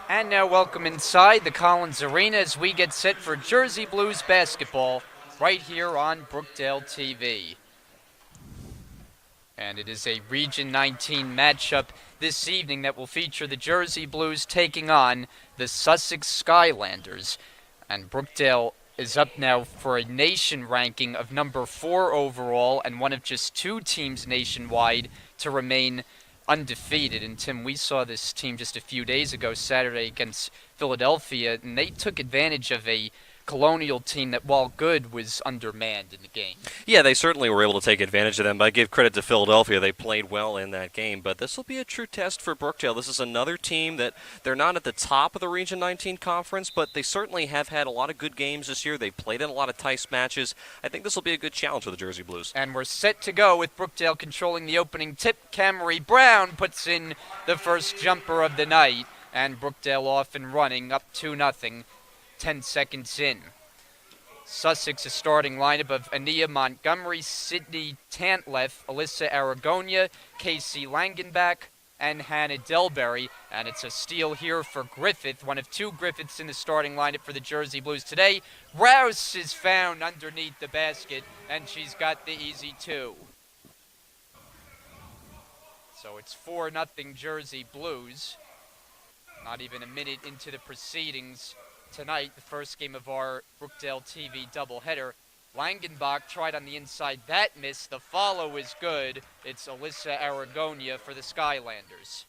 And now welcome inside the Collins Arena as we get set for Jersey Blues basketball right here on Brookdale TV. And it is a Region 19 matchup this evening that will feature the Jersey Blues taking on the Sussex Skylanders. And Brookdale is up now for a nation ranking of number 4 overall and one of just 2 teams nationwide to remain undefeated. And Tim, we saw this team just a few days ago, Saturday against Philadelphia, and they took advantage of a Colonial team that, while good, was undermanned in the game. Yeah, they certainly were able to take advantage of them, but I give credit to Philadelphia. They played well in that game, but this will be a true test for Brookdale. This is another team that they're not at the top of the Region 19 conference, but they certainly have had a lot of good games this year. They've played in a lot of tight matches. I think this will be a good challenge for the Jersey Blues. And we're set to go with Brookdale controlling the opening tip. Camry Brown puts in the first jumper of the night, and Brookdale off and running, up 2-0. 10 seconds in. Sussex, a starting lineup of Ania Montgomery, Sydney Tantleff, Alyssa Aragonia, Casey Langenbach, and Hannah Delberry. And it's a steal here for Griffith, one of 2 Griffiths in the starting lineup for the Jersey Blues today. Rouse is found underneath the basket, and she's got the easy 2. So it's 4-0 Jersey Blues. Not even a minute into the proceedings tonight, the first game of our Brookdale TV doubleheader. Langenbach tried on the inside, that missed. The follow is good. It's Alyssa Aragonia for the Skylanders.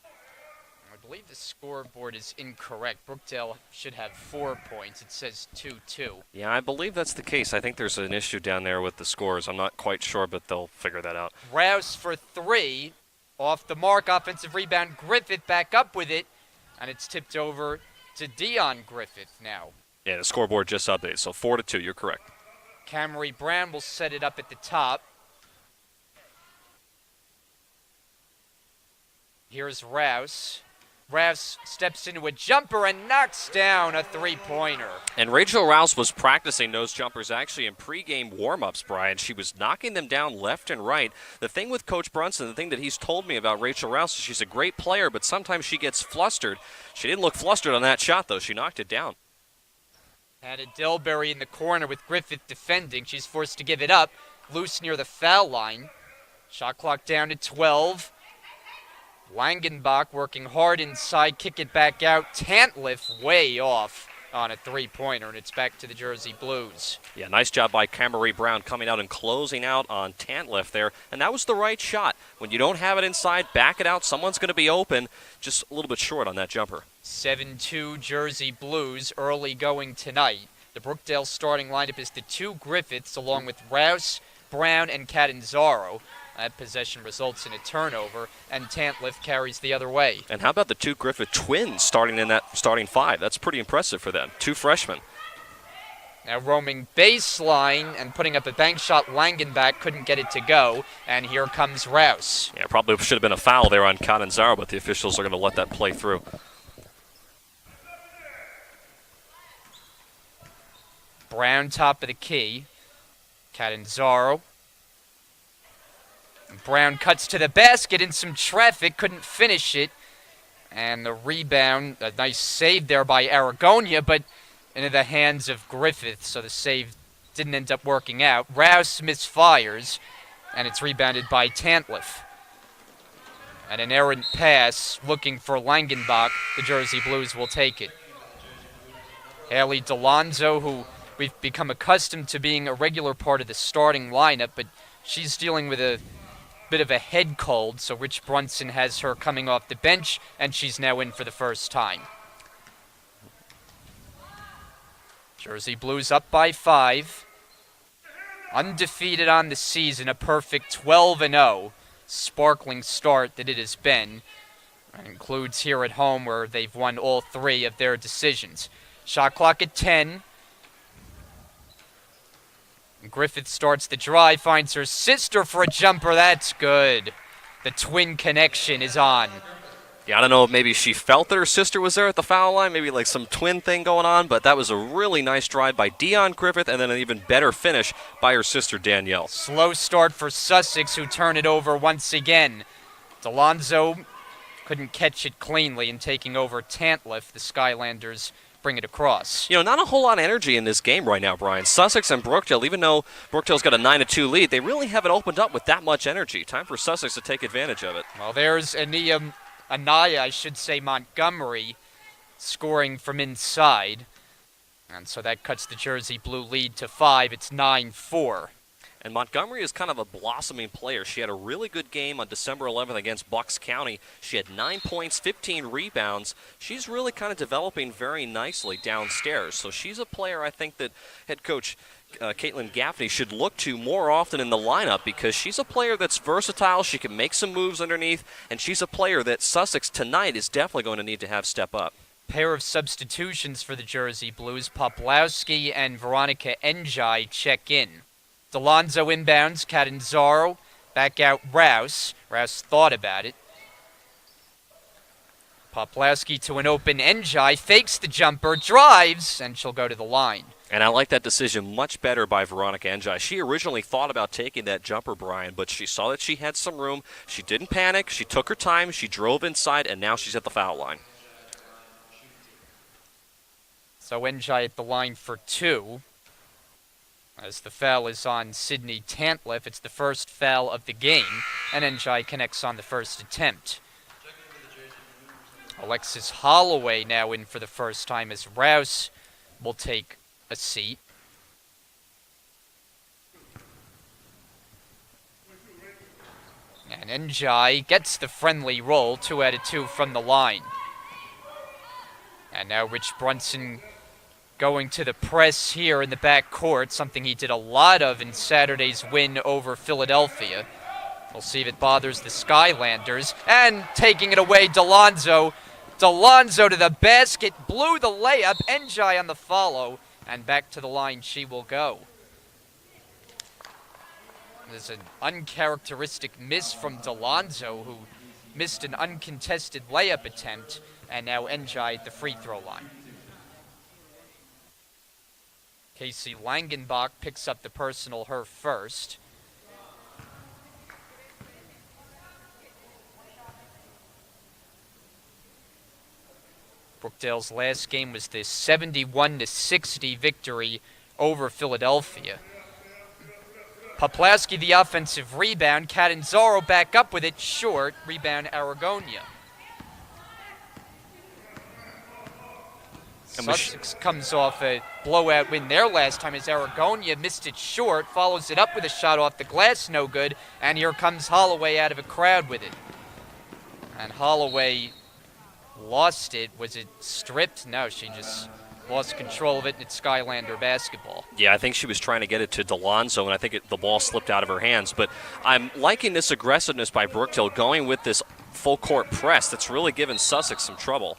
I believe the scoreboard is incorrect. Brookdale should have 4 points. It says 2-2. Yeah, I believe that's the case. I think there's an issue down there with the scores. I'm not quite sure, but they'll figure that out. Rouse for 3. Off the mark, offensive rebound. Griffith back up with it. And it's tipped over to Dion Griffith now. Yeah, the scoreboard just updated, so 4-2, you're correct. Camry Brown will set it up at the top. Here's Rouse. Rouse steps into a jumper and knocks down a 3-pointer. And Rachel Rouse was practicing those jumpers actually in pregame warm-ups, Brian. She was knocking them down left and right. The thing with Coach Brunson, the thing that he's told me about Rachel Rouse is she's a great player, but sometimes she gets flustered. She didn't look flustered on that shot, though. She knocked it down. Hannah Delberry in the corner with Griffith defending. She's forced to give it up. Loose near the foul line. Shot clock down to 12. Langenbach working hard inside, kick it back out. Tantleff way off on a 3-pointer, and it's back to the Jersey Blues. Yeah, nice job by Camry Brown coming out and closing out on Tantleff there, and that was the right shot. When you don't have it inside, back it out. Someone's going to be open, just a little bit short on that jumper. 7-2 Jersey Blues early going tonight. The Brookdale starting lineup is the 2 Griffiths along with Rouse, Brown, and Catanzaro. That possession results in a turnover, and Tantleff carries the other way. And how about the 2 Griffith twins starting in that starting 5? That's pretty impressive for them. 2 freshmen. Now roaming baseline and putting up a bank shot. Langenbach couldn't get it to go, and here comes Rouse. Yeah, probably should have been a foul there on Catanzaro, but the officials are going to let that play through. Brown top of the key. Catanzaro. Brown cuts to the basket in some traffic, couldn't finish it. And the rebound, a nice save there by Aragonia, but into the hands of Griffith, so the save didn't end up working out. Rouse misfires, and it's rebounded by Tantleff. And an errant pass looking for Langenbach. The Jersey Blues will take it. Haley Delonzo, who we've become accustomed to being a regular part of the starting lineup, but she's dealing with a bit of a head cold, so Rich Brunson has her coming off the bench, and she's now in for the first time. Jersey Blues up by 5. Undefeated on the season, a perfect 12-0. Sparkling start that it has been. That includes here at home where they've won all 3 of their decisions. Shot clock at 10. Griffith starts the drive, finds her sister for a jumper. That's good. The twin connection is on. Yeah, I don't know if maybe she felt that her sister was there at the foul line, maybe like some twin thing going on, but that was a really nice drive by Dion Griffith and then an even better finish by her sister Danielle. Slow start for Sussex, who turn it over once again. Delonzo couldn't catch it cleanly, and taking over Tantliff, the Skylanders bring it across. You know, not a whole lot of energy in this game right now, Brian. Sussex and Brookdale, even though Brookdale's got a 9-2 lead, they really haven't opened up with that much energy. Time for Sussex to take advantage of it. Well, there's Anaya, Montgomery, scoring from inside. And so that cuts the Jersey Blue lead to 5. It's 9-4. And Montgomery is kind of a blossoming player. She had a really good game on December 11th against Bucks County. She had 9 points, 15 rebounds. She's really kind of developing very nicely downstairs. So she's a player I think that head coach Caitlin Gaffney should look to more often in the lineup because she's a player that's versatile. She can make some moves underneath, and she's a player that Sussex tonight is definitely going to need to have step up. Pair of substitutions for the Jersey Blues. Poplawski and Veronica Njai check in. Delonzo inbounds, Catanzaro, back out Rouse. Rouse thought about it. Poplawski to an open Njai, fakes the jumper, drives, and she'll go to the line. And I like that decision much better by Veronica Njai. She originally thought about taking that jumper, Brian, but she saw that she had some room. She didn't panic. She took her time. She drove inside, and now she's at the foul line. So Njai at the line for 2. As the foul is on Sydney Tantliff. It's the first foul of the game, and Njai connects on the first attempt. Alexis Holloway now in for the first time as Rouse will take a seat. And Njai gets the friendly roll, 2 out of 2 from the line. And now Rich Brunson going to the press here in the backcourt, something he did a lot of in Saturday's win over Philadelphia. We'll see if it bothers the Skylanders. And taking it away, Delonzo. Delonzo to the basket, blew the layup, Njai on the follow, and back to the line she will go. There's an uncharacteristic miss from Delonzo, who missed an uncontested layup attempt, and now Njai at the free throw line. Casey Langenbach picks up the personal, her first. Brookdale's last game was the 71-60 victory over Philadelphia. Poplawski the offensive rebound. Catanzaro back up with it, short. Rebound Aragonia. Sussex comes off a blowout win their last time as Aragonia missed it short, follows it up with a shot off the glass, no good, and here comes Holloway out of a crowd with it. And Holloway lost it. Was it stripped? No, she just lost control of it, and it's Skylander basketball. Yeah, I think she was trying to get it to Delonzo, and I think the ball slipped out of her hands. But I'm liking this aggressiveness by Brookdale, going with this full-court press that's really given Sussex some trouble.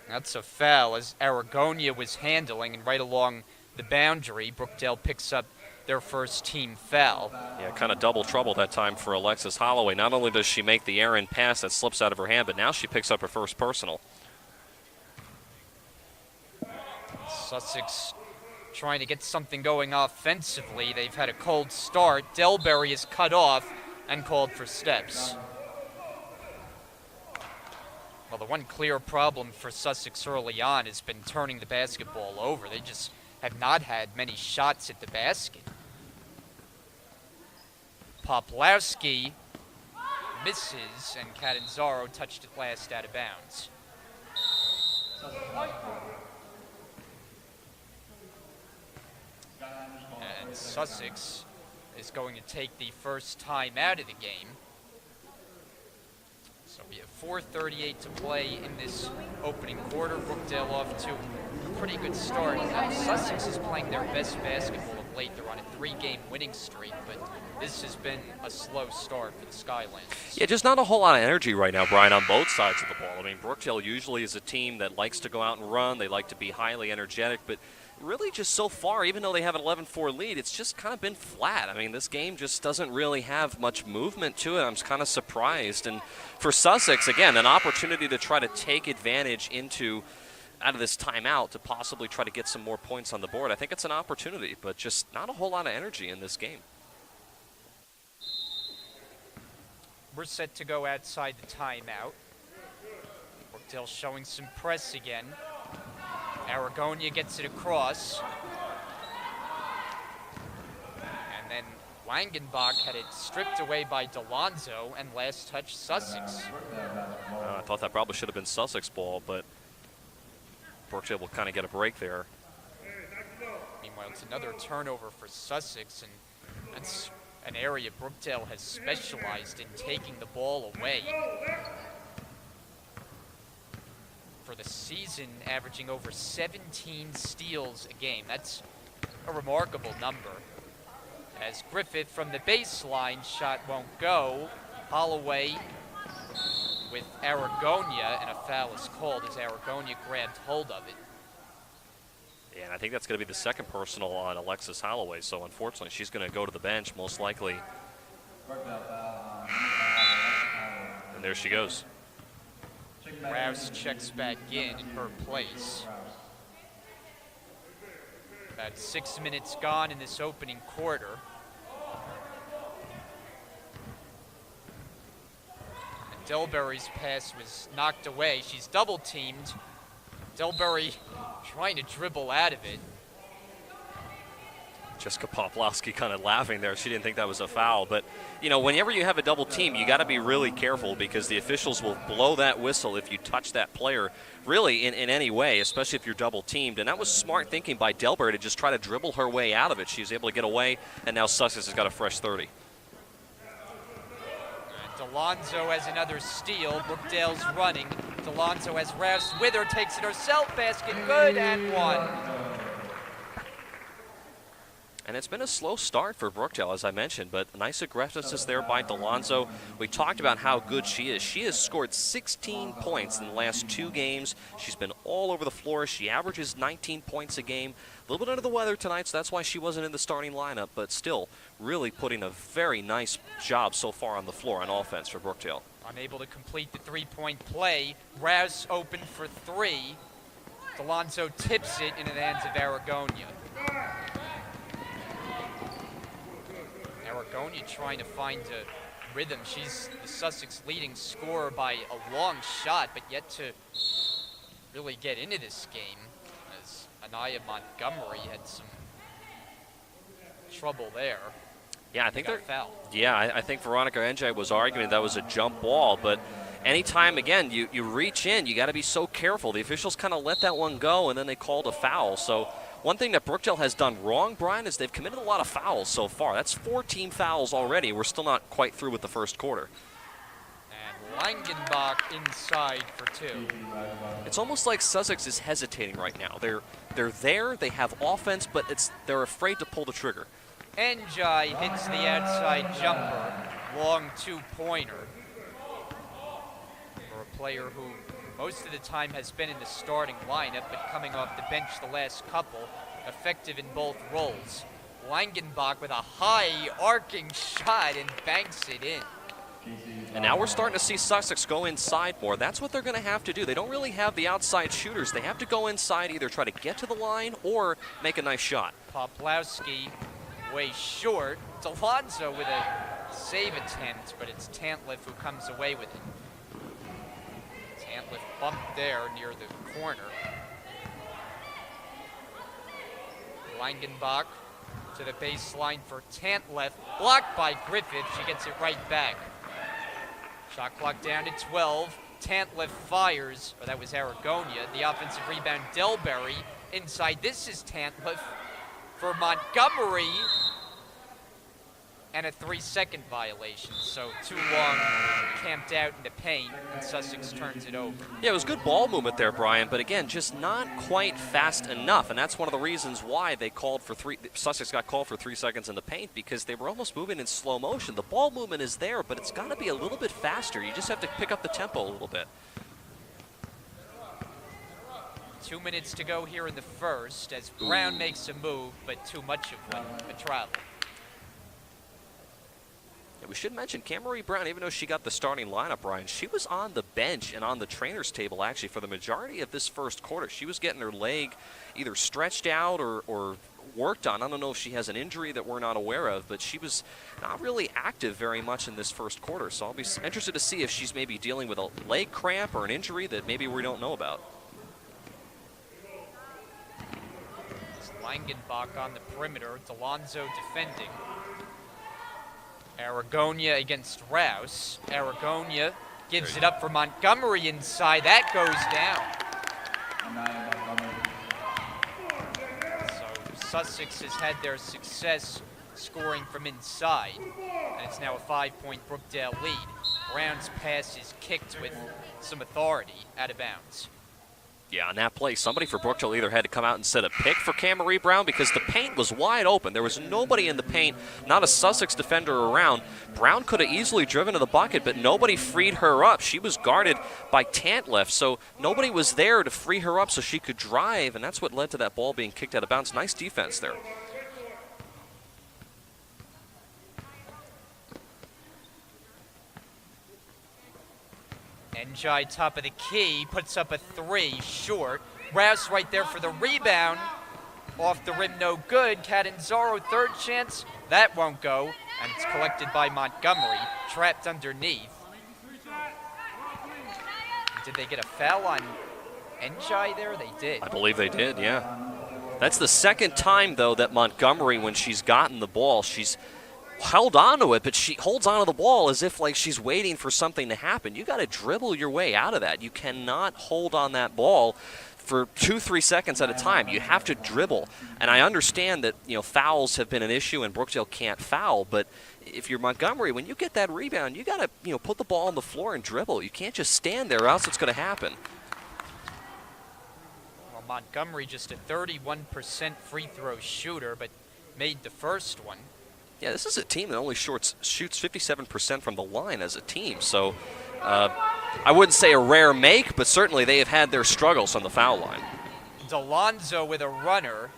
That's a foul as Aragonia was handling, and right along the boundary, Brookdale picks up their first team foul. Yeah, kind of double trouble that time for Alexis Holloway. Not only does she make the errant pass that slips out of her hand, but now she picks up her first personal. Sussex trying to get something going offensively. They've had a cold start. Delberry is cut off and called for steps. Well, the one clear problem for Sussex early on has been turning the basketball over. They just have not had many shots at the basket. Poplawski misses, and Catanzaro touched it last out of bounds. And Sussex is going to take the first time out of the game. So we have 4:38 to play in this opening quarter. Brookdale off to a pretty good start. Now, Sussex is playing their best basketball of late. They're on a 3-game winning streak, but this has been a slow start for the Skylanders. Yeah, just not a whole lot of energy right now, Brian, on both sides of the ball. I mean, Brookdale usually is a team that likes to go out and run. They like to be highly energetic, but really just so far, even though they have an 11-4 lead, it's just kind of been flat. I mean, this game just doesn't really have much movement to it. I'm kind of surprised. And for Sussex, again, an opportunity to try to take advantage out of this timeout to possibly try to get some more points on the board. I think it's an opportunity, but just not a whole lot of energy in this game. We're set to go outside the timeout. Brookdale showing some press again. Aragonia gets it across. And then Langenbach had it stripped away by Delonzo, and last touch Sussex. I thought that probably should have been Sussex ball, but Brookdale will kind of get a break there. Meanwhile, it's another turnover for Sussex, and that's an area Brookdale has specialized in, taking the ball away. For the season, averaging over 17 steals a game. That's a remarkable number. As Griffith from the baseline, shot won't go. Holloway with Aragonia, and a foul is called as Aragonia grabbed hold of it. Yeah, and I think that's going to be the second personal on Alexis Holloway, so unfortunately she's going to go to the bench most likely. And there she goes. Rouse checks back in her place. About 6 minutes gone in this opening quarter. And Delbury's pass was knocked away. She's double teamed. Delbury trying to dribble out of it. Jessica Poplowski kind of laughing there. She didn't think that was a foul. But, you know, whenever you have a double team, you got to be really careful because the officials will blow that whistle if you touch that player really in any way, especially if you're double teamed. And that was smart thinking by Delbury to just try to dribble her way out of it. She was able to get away, and now Sussex has got a fresh 30. Delonzo has another steal. Brookdale's running. Delonzo has Rouse with her, takes it herself. Basket good, and one. And it's been a slow start for Brookdale, as I mentioned, but nice aggressiveness there by Delonzo. We talked about how good she is. She has scored 16 points in the last 2 games. She's been all over the floor. She averages 19 points a game. A little bit under the weather tonight, so that's why she wasn't in the starting lineup, but still really putting a very nice job so far on the floor on offense for Brookdale. Unable to complete the three-point play. Rouse open for 3. Delonzo tips it into the hands of Aragonia. Aragonia trying to find a rhythm. She's the Sussex leading scorer by a long shot, but yet to really get into this game, as Anaya Montgomery had some trouble there. Yeah, I think they're fouled. Yeah, I think Veronica NJ was arguing that was a jump ball, but anytime, again, you reach in, you got to be so careful. The officials kind of let that one go, and then they called a foul. So one thing that Brookdale has done wrong, Brian, is they've committed a lot of fouls so far. That's 4 team fouls already. We're still not quite through with the first quarter. And Langenbach inside for 2. It's almost like Sussex is hesitating right now. They're there, they have offense, but they're afraid to pull the trigger. Njai hits the outside jumper, long 2-pointer. For a player who most of the time has been in the starting lineup, but coming off the bench the last couple, effective in both roles. Langenbach with a high arcing shot and banks it in. And now we're starting to see Sussex go inside more. That's what they're going to have to do. They don't really have the outside shooters. They have to go inside, either try to get to the line or make a nice shot. Poplowski way short. Delonzo with a save attempt, but it's Tantliff who comes away with it. Tantliff bumped there near the corner. Langenbach to the baseline for Tantliff. Blocked by Griffith. She gets it right back. Shot clock down to 12. Tantliff fires, or that was Aragonia. The offensive rebound, Delbury inside. This is Tantliff for Montgomery, and a 3-second violation. So too long camped out in the paint, and Sussex turns it over. Yeah, it was good ball movement there, Brian, but again, just not quite fast enough, and that's one of the reasons why they called for Sussex got called for 3 seconds in the paint, because they were almost moving in slow motion. The ball movement is there, but it's got to be a little bit faster. You just have to pick up the tempo a little bit. 2 minutes to go here in the first, as Brown makes a move, but too much of one, a travel. And we should mention Camry Brown, even though she got the starting lineup, Brian, she was on the bench and on the trainer's table actually for the majority of this first quarter. She was getting her leg either stretched out or worked on. I don't know if she has an injury that we're not aware of, but she was not really active very much in this first quarter. So I'll be interested to see if she's maybe dealing with a leg cramp or an injury that maybe we don't know about. It's Langenbach on the perimeter. Delonzo defending. Aragonia against Rouse. Aragonia gives it up for Montgomery inside. That goes down. So Sussex has had their success scoring from inside, and it's now a 5-point Brookdale lead. Brown's pass is kicked with some authority out of bounds. Yeah, on that play, somebody for Brookdale either had to come out and set a pick for Camry Brown because the paint was wide open. There was nobody in the paint, not a Sussex defender around. Brown could have easily driven to the bucket, but nobody freed her up. She was guarded by Tantliff, so nobody was there to free her up so she could drive, and that's what led to that ball being kicked out of bounds. Nice defense there. Njai, top of the key, puts up a three, short. Rouse right there for the rebound. Off the rim, no good. Catanzaro, third chance. That won't go, and it's collected by Montgomery, trapped underneath. Did they get a foul on Njai there? They did. I believe they did, yeah. That's the second time, though, that Montgomery, when she's gotten the ball, she's held on to it, but she holds on to the ball as if like she's waiting for something to happen. You got to dribble your way out of that. You cannot hold on that ball for 2-3 seconds at a time. You have to dribble. And I understand that, you know, fouls have been an issue and Brookdale can't foul, but if you're Montgomery, when you get that rebound, you got to, you know, put the ball on the floor and dribble. You can't just stand there or else it's going to happen. Well, Montgomery just a 31% free throw shooter, but made the first one. Yeah, this is a team that only shoots 57% from the line as a team. So I wouldn't say a rare make, but certainly they have had their struggles on the foul line. Delonzo with a runner,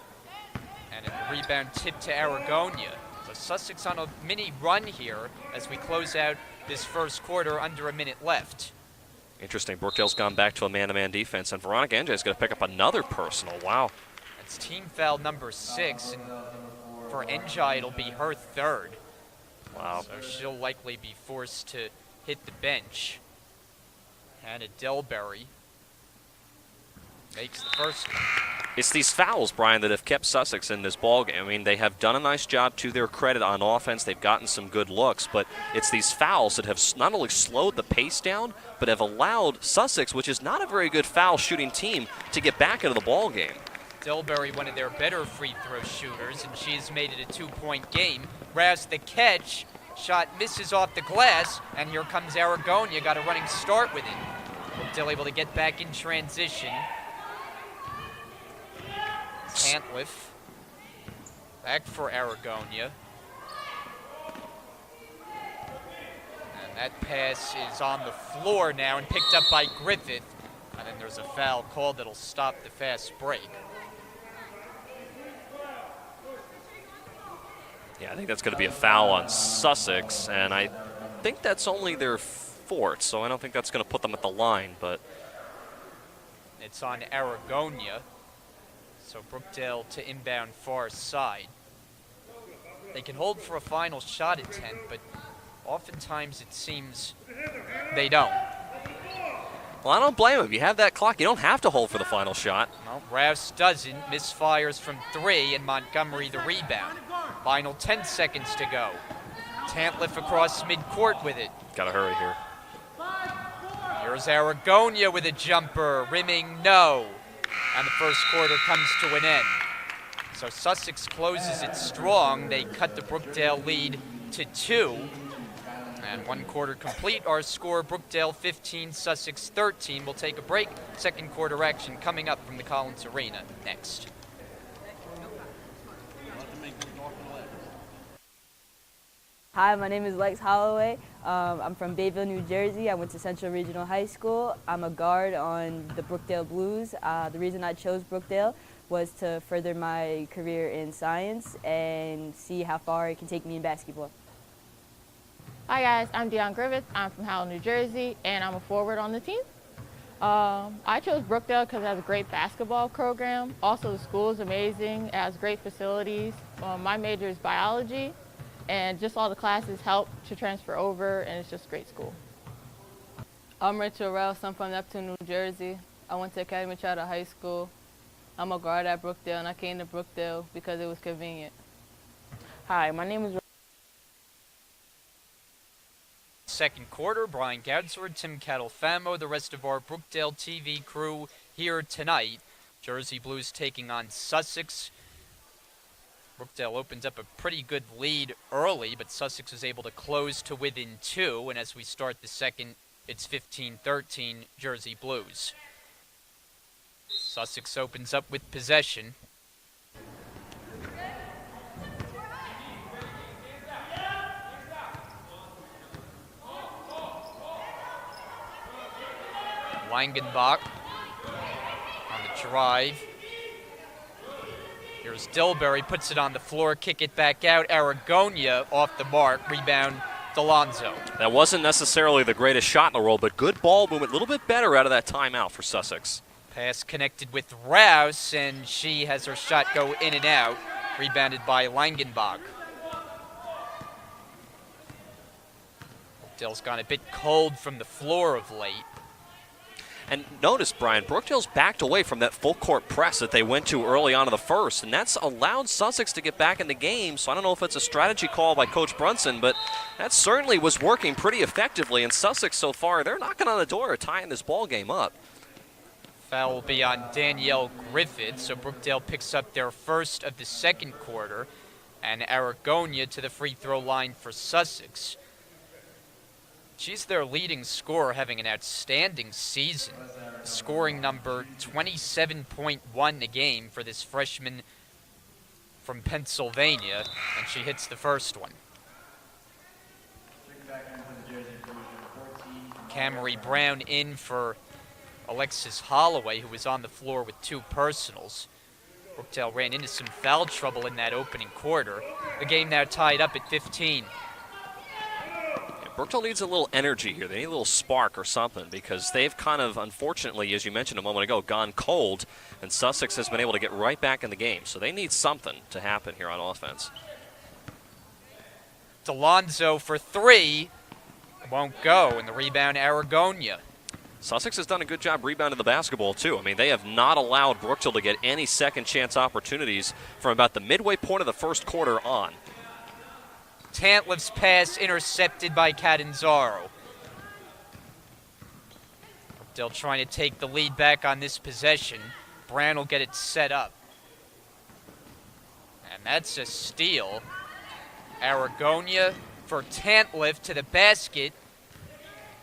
and a rebound tip to Aragonia. So Sussex on a mini run here as we close out this first quarter, under a minute left. Interesting. Brookdale's gone back to a man-to-man defense, and Veronica Njai is going to pick up another personal. Wow. That's team foul number 6, and for Njai, it'll be her third. Wow. So she'll likely be forced to hit the bench. Hannah Delberry makes the first one. It's these fouls, Brian, that have kept Sussex in this ballgame. I mean, they have done a nice job to their credit on offense. They've gotten some good looks, but it's these fouls that have not only slowed the pace down, but have allowed Sussex, which is not a very good foul-shooting team, to get back into the ballgame. Delberry, one of their better free throw shooters, and she's made it a 2-point game. Rouse the catch, shot misses off the glass, and here comes Aragonia, got a running start with it. Still able to get back in transition. Tantliff, back for Aragonia. And that pass is on the floor now and picked up by Griffith. And then there's a foul called that'll stop the fast break. Yeah, I think that's going to be a foul on Sussex, and I think that's only their fourth, so I don't think that's going to put them at the line, but It's on Aragonia. So Brookdale to inbound far side. They can hold for a final shot attempt, but oftentimes it seems they don't. well, I don't blame them. You have that clock. You don't have to hold for the final shot. Well, Rouse doesn't. Misfires from 3, and Montgomery the rebound. Final 10 seconds to go. Tantliff across midcourt with it. Got to hurry here. Here's Aragonia with a jumper. Rimming, no. And the first quarter comes to an end. So Sussex closes it strong. They cut the Brookdale lead to 2. And 1 quarter complete. Our score, Brookdale 15, Sussex 13. We'll take a break. Second quarter action coming up from the Collins Arena next. Hi, my name is Lex Holloway. I'm from Bayville, New Jersey. I went to Central Regional High School. I'm a guard on the Brookdale Blues. The reason I chose Brookdale was to further my career in science and see how far it can take me in basketball. Hi guys, I'm Deion Griffith. I'm from Howell, New Jersey, and I'm a forward on the team. I chose Brookdale because it has a great basketball program. Also, the school is amazing. It has great facilities. My major is biology, and just all the classes help to transfer over, and it's just a great school. I'm Rachel Rouse. I'm from Neptune, New Jersey. I went to Academy Charter High School. I'm a guard at Brookdale, and I came to Brookdale because it was convenient. Hi, my name is Second quarter, Brian Gadsford, Tim Catalfamo, the rest of our Brookdale TV crew here tonight. Jersey Blues taking on Sussex. Brookdale opens up a pretty good lead early, but Sussex was able to close to within 2, and as we start the second, it's 15-13 Jersey Blues. Sussex opens up with possession. Langenbach on the drive. Here's Dilberry, puts it on the floor, kick it back out. Aragonia off the mark, rebound Delonzo. That wasn't necessarily the greatest shot in the world, but good ball movement, a little bit better out of that timeout for Sussex. Pass connected with Rouse, and she has her shot go in and out, rebounded by Langenbach. Brookdale's gone a bit cold from the floor of late. And notice, Brian, Brookdale's backed away from that full-court press that they went to early on in the first, and that's allowed Sussex to get back in the game. So I don't know if it's a strategy call by Coach Brunson, but that certainly was working pretty effectively. And Sussex so far, they're knocking on the door, tying this ball game up. Foul will be on Danielle Griffith, so Brookdale picks up their first of the second quarter, and Aragonia to the free throw line for Sussex. She's their leading scorer, having an outstanding season, scoring number 27.1 a game for this freshman from Pennsylvania, and she hits the first one. Camry Brown in for Alexis Holloway, who was on the floor with 2 personals. Brookdale ran into some foul trouble in that opening quarter. The game now tied up at 15. Brookdale needs a little energy here. They need a little spark or something because they've kind of, unfortunately, as you mentioned a moment ago, gone cold, and Sussex has been able to get right back in the game. So they need something to happen here on offense. Delonzo for 3. Won't go, and the rebound, Aragonia. Sussex has done a good job rebounding the basketball, too. I mean, they have not allowed Brookdale to get any second-chance opportunities from about the midway point of the first quarter on. Tantliff's pass intercepted by Catanzaro. Brookdale trying to take the lead back on this possession. Brown will get it set up. And that's a steal. Aragonia for Tantliff to the basket.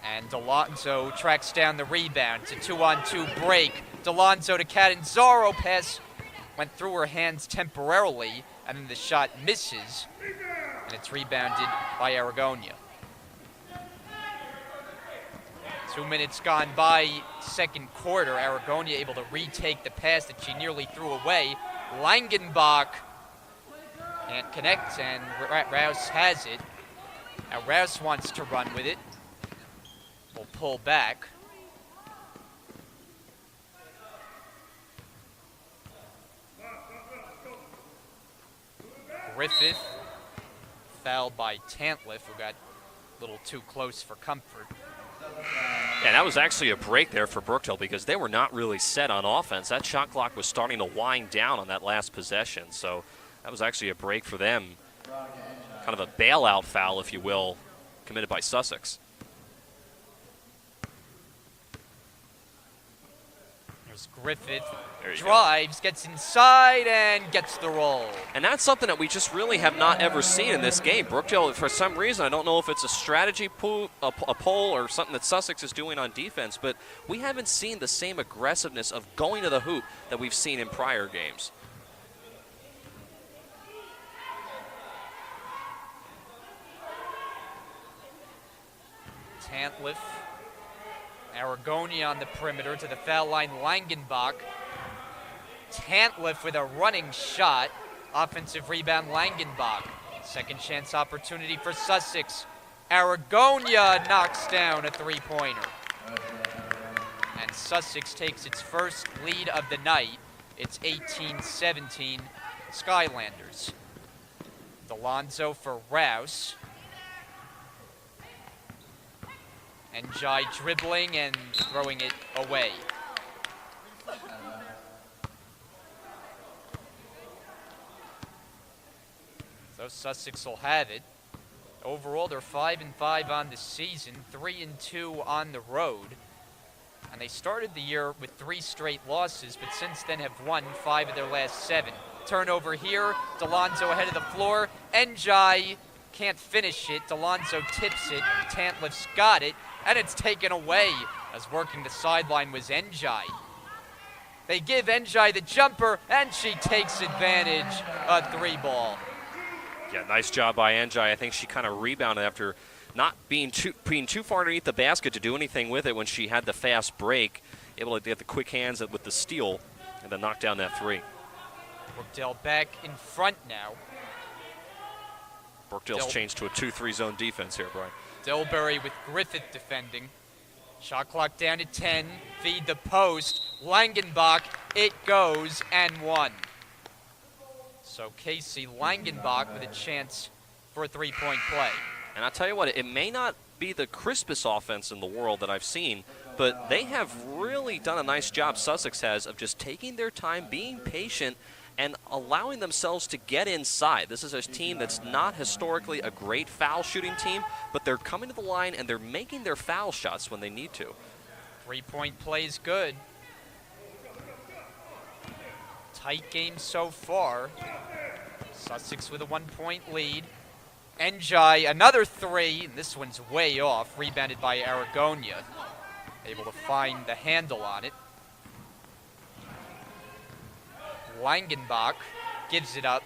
And Delonzo tracks down the rebound. It's a 2-on-2 break. Delonzo to Catanzaro. Pass went through her hands temporarily, and then the shot misses. And it's rebounded by Aragonia. 2 minutes gone by, second quarter. Aragonia able to retake the pass that she nearly threw away. Langenbach can't connect, and Rouse has it. Now Rouse wants to run with it. Will pull back. Griffith fouled by Tantliff, who got a little too close for comfort. Yeah, that was actually a break there for Brookdale because they were not really set on offense. That shot clock was starting to wind down on that last possession, so that was actually a break for them. Kind of a bailout foul, if you will, committed by Sussex. There's Griffith, drives, gets inside, and gets the roll. And that's something that we just really have not ever seen in this game. Brookdale, for some reason, I don't know if it's a strategy pull, a pull or something that Sussex is doing on defense, but we haven't seen the same aggressiveness of going to the hoop that we've seen in prior games. Tantliff, Aragonia on the perimeter to the foul line, Langenbach. Tantliff with a running shot. Offensive rebound, Langenbach. Second chance opportunity for Sussex. Aragonia knocks down a three-pointer. And Sussex takes its first lead of the night. It's 18-17 Skylanders. Delonzo for Rouse. Njai dribbling and throwing it away. So Sussex will have it. Overall, they're 5-5 on the season, 3-2 on the road. And they started the year with 3 straight losses, but since then have won 5 of their last 7. Turnover here, Delonzo ahead of the floor. Njai can't finish it. Delonzo tips it. Tantliff's got it, and it's taken away as working the sideline was Njai. They give Njai the jumper, and she takes advantage. A 3-ball. Yeah, nice job by Njai. I think she kind of rebounded after not being too far underneath the basket to do anything with it when she had the fast break, able to get the quick hands with the steal and then knock down that 3. Brookdale back in front now. Brookdale's changed to a 2-3 zone defense here, Brian. Delbury with Griffith defending. Shot clock down to 10. Feed the post. Langenbach, it goes and 1. So Casey Langenbach with a chance for a 3-point play. And I'll tell you what, it may not be the crispest offense in the world that I've seen, but they have really done a nice job, Sussex has, of just taking their time, being patient, and allowing themselves to get inside. This is a team that's not historically a great foul shooting team, but they're coming to the line and they're making their foul shots when they need to. 3-point play is good. Tight game so far. Sussex with a 1-point lead. Njai, another 3, and this one's way off, rebounded by Aragonia. Able to find the handle on it. Langenbach gives it up.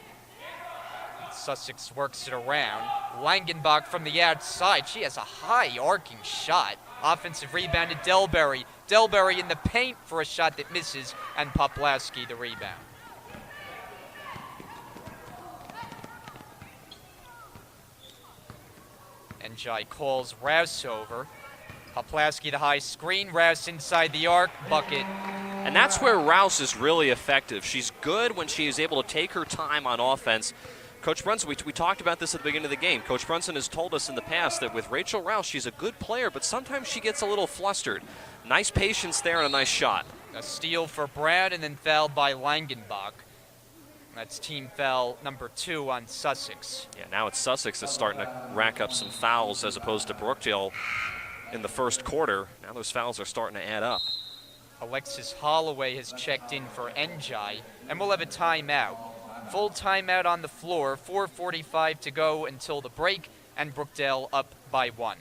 Sussex works it around. Langenbach from the outside. She has a high arcing shot. Offensive rebound to Delbury. Delbury in the paint for a shot that misses, and Poplawski the rebound. Njai calls Rouse over. Poplawski the high screen. Rouse inside the arc. Bucket. And that's where Rouse is really effective. She's good when she is able to take her time on offense. Coach Brunson, we talked about this at the beginning of the game. Coach Brunson has told us in the past that with Rachel Rouse, she's a good player, but sometimes she gets a little flustered. Nice patience there and a nice shot. A steal for Brown and then fouled by Langenbach. That's team foul number 2 on Sussex. Yeah, now it's Sussex that's starting to rack up some fouls as opposed to Brookdale in the first quarter. Now those fouls are starting to add up. Alexis Holloway has checked in for Njai, and we'll have a timeout. Full timeout on the floor, 4:45 to go until the break, and Brookdale up by 1.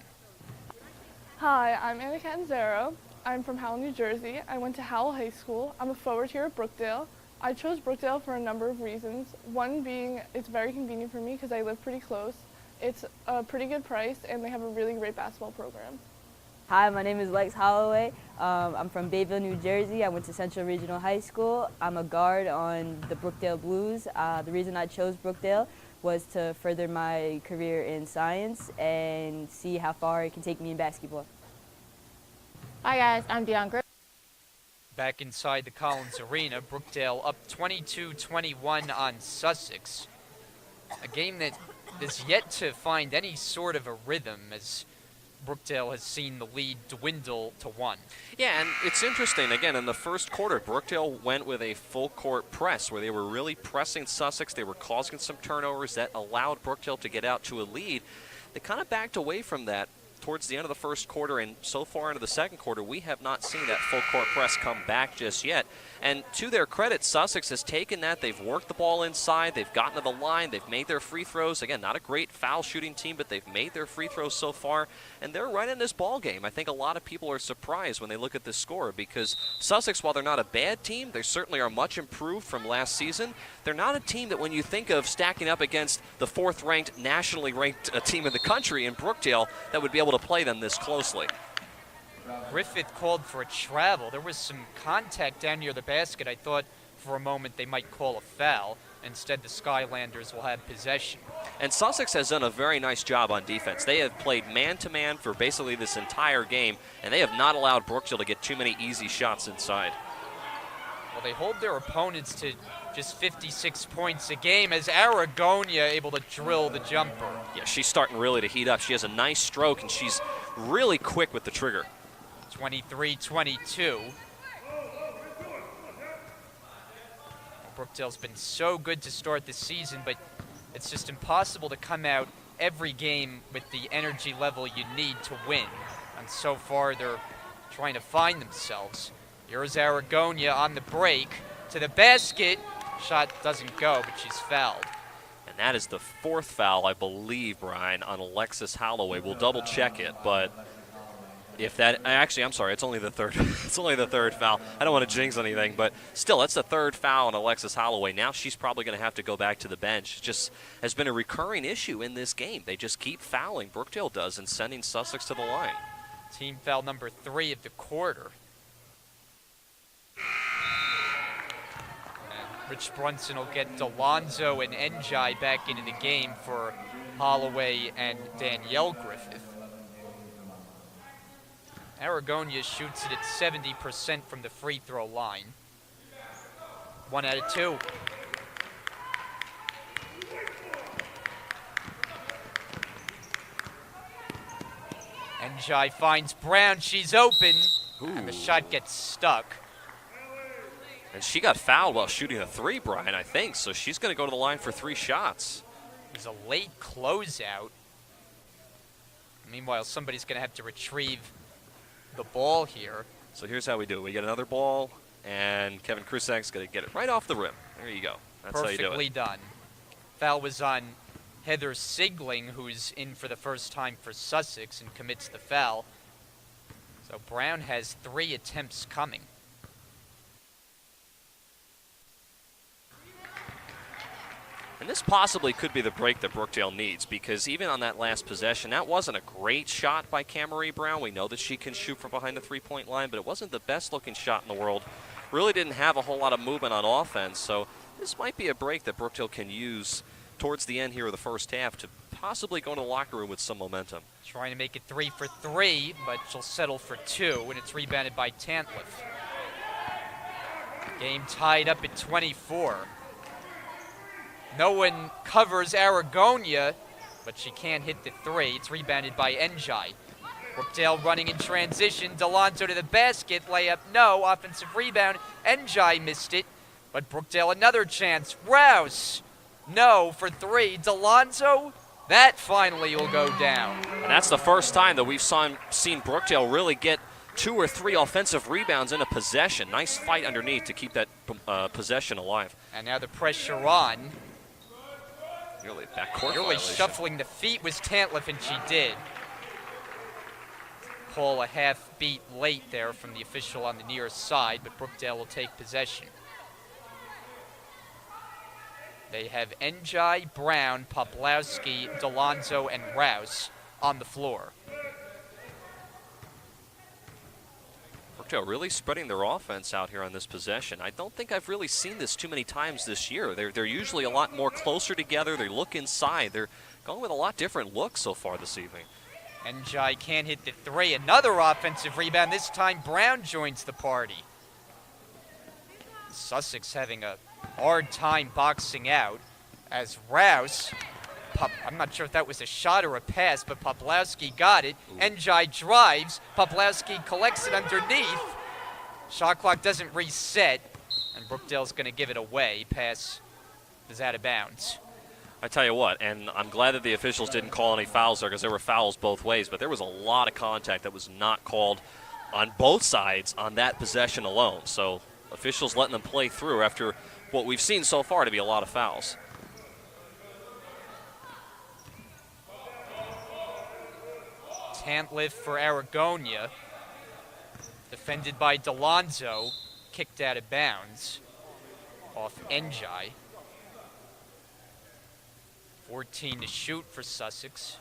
Hi, I'm Anna Catanzaro. I'm from Howell, New Jersey. I went to Howell High School. I'm a forward here at Brookdale. I chose Brookdale for a number of reasons. One being it's very convenient for me because I live pretty close. It's a pretty good price, and they have a really great basketball program. Hi, my name is Lex Holloway. I'm from Bayville, New Jersey. I went to Central Regional High School. I'm a guard on the Brookdale Blues. The reason I chose Brookdale was to further my career in science and see how far it can take me in basketball. Hi guys, I'm Deion Griffith. Back inside the Collins Arena, Brookdale up 22-21 on Sussex. A game that is yet to find any sort of a rhythm as Brookdale has seen the lead dwindle to 1. Yeah, and it's interesting. Again, in the first quarter, Brookdale went with a full-court press where they were really pressing Sussex. They were causing some turnovers that allowed Brookdale to get out to a lead. They kind of backed away from that towards the end of the first quarter, and so far into the second quarter, we have not seen that full-court press come back just yet. And to their credit, Sussex has taken that. They've worked the ball inside. They've gotten to the line. They've made their free throws. Again, not a great foul shooting team, but they've made their free throws so far, and they're right in this ball game. I think a lot of people are surprised when they look at this score because Sussex, while they're not a bad team, they certainly are much improved from last season. They're not a team that when you think of stacking up against the 4th-ranked, nationally ranked team in the country in Brookdale, that would be able to play them this closely. Griffith called for a travel. There was some contact down near the basket. I thought for a moment they might call a foul. Instead, the Skylanders will have possession. And Sussex has done a very nice job on defense. They have played man-to-man for basically this entire game, and they have not allowed Brookdale to get too many easy shots inside. Well, they hold their opponents to just 56 points a game as Aragonia able to drill the jumper. Yeah, she's starting really to heat up. She has a nice stroke, and she's really quick with the trigger. 23-22. Brookdale's been so good to start the season, but it's just impossible to come out every game with the energy level you need to win. And so far, they're trying to find themselves. Here's Aragonia on the break to the basket. Shot doesn't go, but she's fouled. And that is the fourth foul, I believe, Brian, on Alexis Holloway. We'll double check it, but if that, actually, I'm sorry, it's only the third. It's only the third foul. I don't want to jinx anything, but still, that's the third foul on Alexis Holloway. Now she's probably going to have to go back to the bench. It just has been a recurring issue in this game. They just keep fouling, Brookdale does, and sending Sussex to the line. Team foul number 3 of the quarter. And Rich Brunson will get Delonzo and Njai back into the game for Holloway and Danielle Griffith. Aragonia shoots it at 70% from the free throw line. 1 out of 2. Njai finds Brown. She's open. And the shot gets stuck. And she got fouled while shooting a 3, Brian, I think. So she's going to go to the line for 3 shots. It was a late closeout. Meanwhile, somebody's going to have to retrieve the ball here. So here's how we do it. We get another ball, and Kevin Krusak's going to get it right off the rim. There you go. That's how you do it. Perfectly done. Foul was on Heather Sigling, who's in for the first time for Sussex and commits the foul. So Brown has 3 attempts coming. And this possibly could be the break that Brookdale needs, because even on that last possession, that wasn't a great shot by Camry Brown. We know that she can shoot from behind the three-point line, but it wasn't the best-looking shot in the world. Really didn't have a whole lot of movement on offense, so this might be a break that Brookdale can use towards the end here of the first half to possibly go into the locker room with some momentum. Trying to make it 3 for 3, but she'll settle for 2, and it's rebounded by Tantliff. Game tied up at 24. No one covers Aragonia, but she can't hit the 3. It's rebounded by Njai. Brookdale running in transition. Delonzo to the basket. Layup, no. Offensive rebound. Njai missed it, but Brookdale another chance. Rouse, no for 3. Delonzo, that finally will go down. And that's the first time that we've seen Brookdale really get 2 or 3 offensive rebounds in a possession. Nice fight underneath to keep that possession alive. And now the pressure on. Nearly backcourt Nearly violation. shuffling the feet was Tantliff, and she did. Call a half beat late there from the official on the near side, but Brookdale will take possession. They have Njai, Brown, Poplawski, Delonzo, and Rouse on the floor. Brookdale really spreading their offense out here on this possession. I don't think I've really seen this too many times this year. They're usually a lot more closer together. They look inside. They're going with a lot different looks so far this evening. Njai can't hit the 3. Another offensive rebound. This time Brown joins the party. Sussex having a hard time boxing out as Rouse, I'm not sure if that was a shot or a pass, but Poplawski got it. Njai drives. Poplawski collects it underneath. Shot clock doesn't reset, and Brookdale's going to give it away. Pass is out of bounds. I tell you what, and I'm glad that the officials didn't call any fouls there because there were fouls both ways, but there was a lot of contact that was not called on both sides on that possession alone. So officials letting them play through after what we've seen so far to be a lot of fouls. Tantliff for Aragonia. Defended by Delonzo. Kicked out of bounds off Njai. 14 to shoot for Sussex.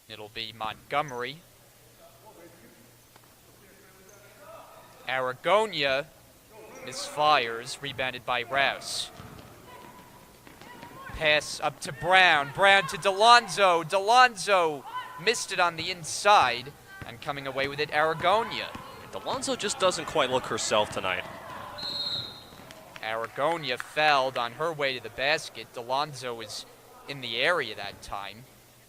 It'll be Montgomery. Aragonia Misfires, rebounded by Rouse. Pass up to Brown. Brown to Delonzo. Delonzo missed it on the inside, and coming away with it, Aragonia. Delonzo just doesn't quite look herself tonight. Aragonia fouled on her way to the basket. Delonzo was in the area that time.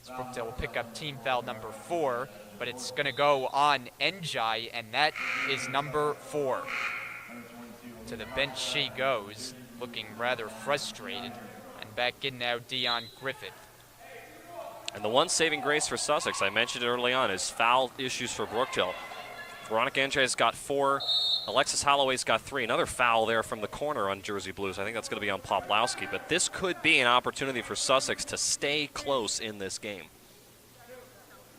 Brookdale will pick up team foul number 4, but it's going to go on Njai, and that is number 4. To the bench she goes, looking rather frustrated. And back in now, Dion Griffith. And the one saving grace for Sussex, I mentioned it early on, is foul issues for Brookdale. Veronica Njai's got 4. Alexis Holloway's got 3. Another foul there from the corner on Jersey Blues. I think that's going to be on Poplawski. But this could be an opportunity for Sussex to stay close in this game.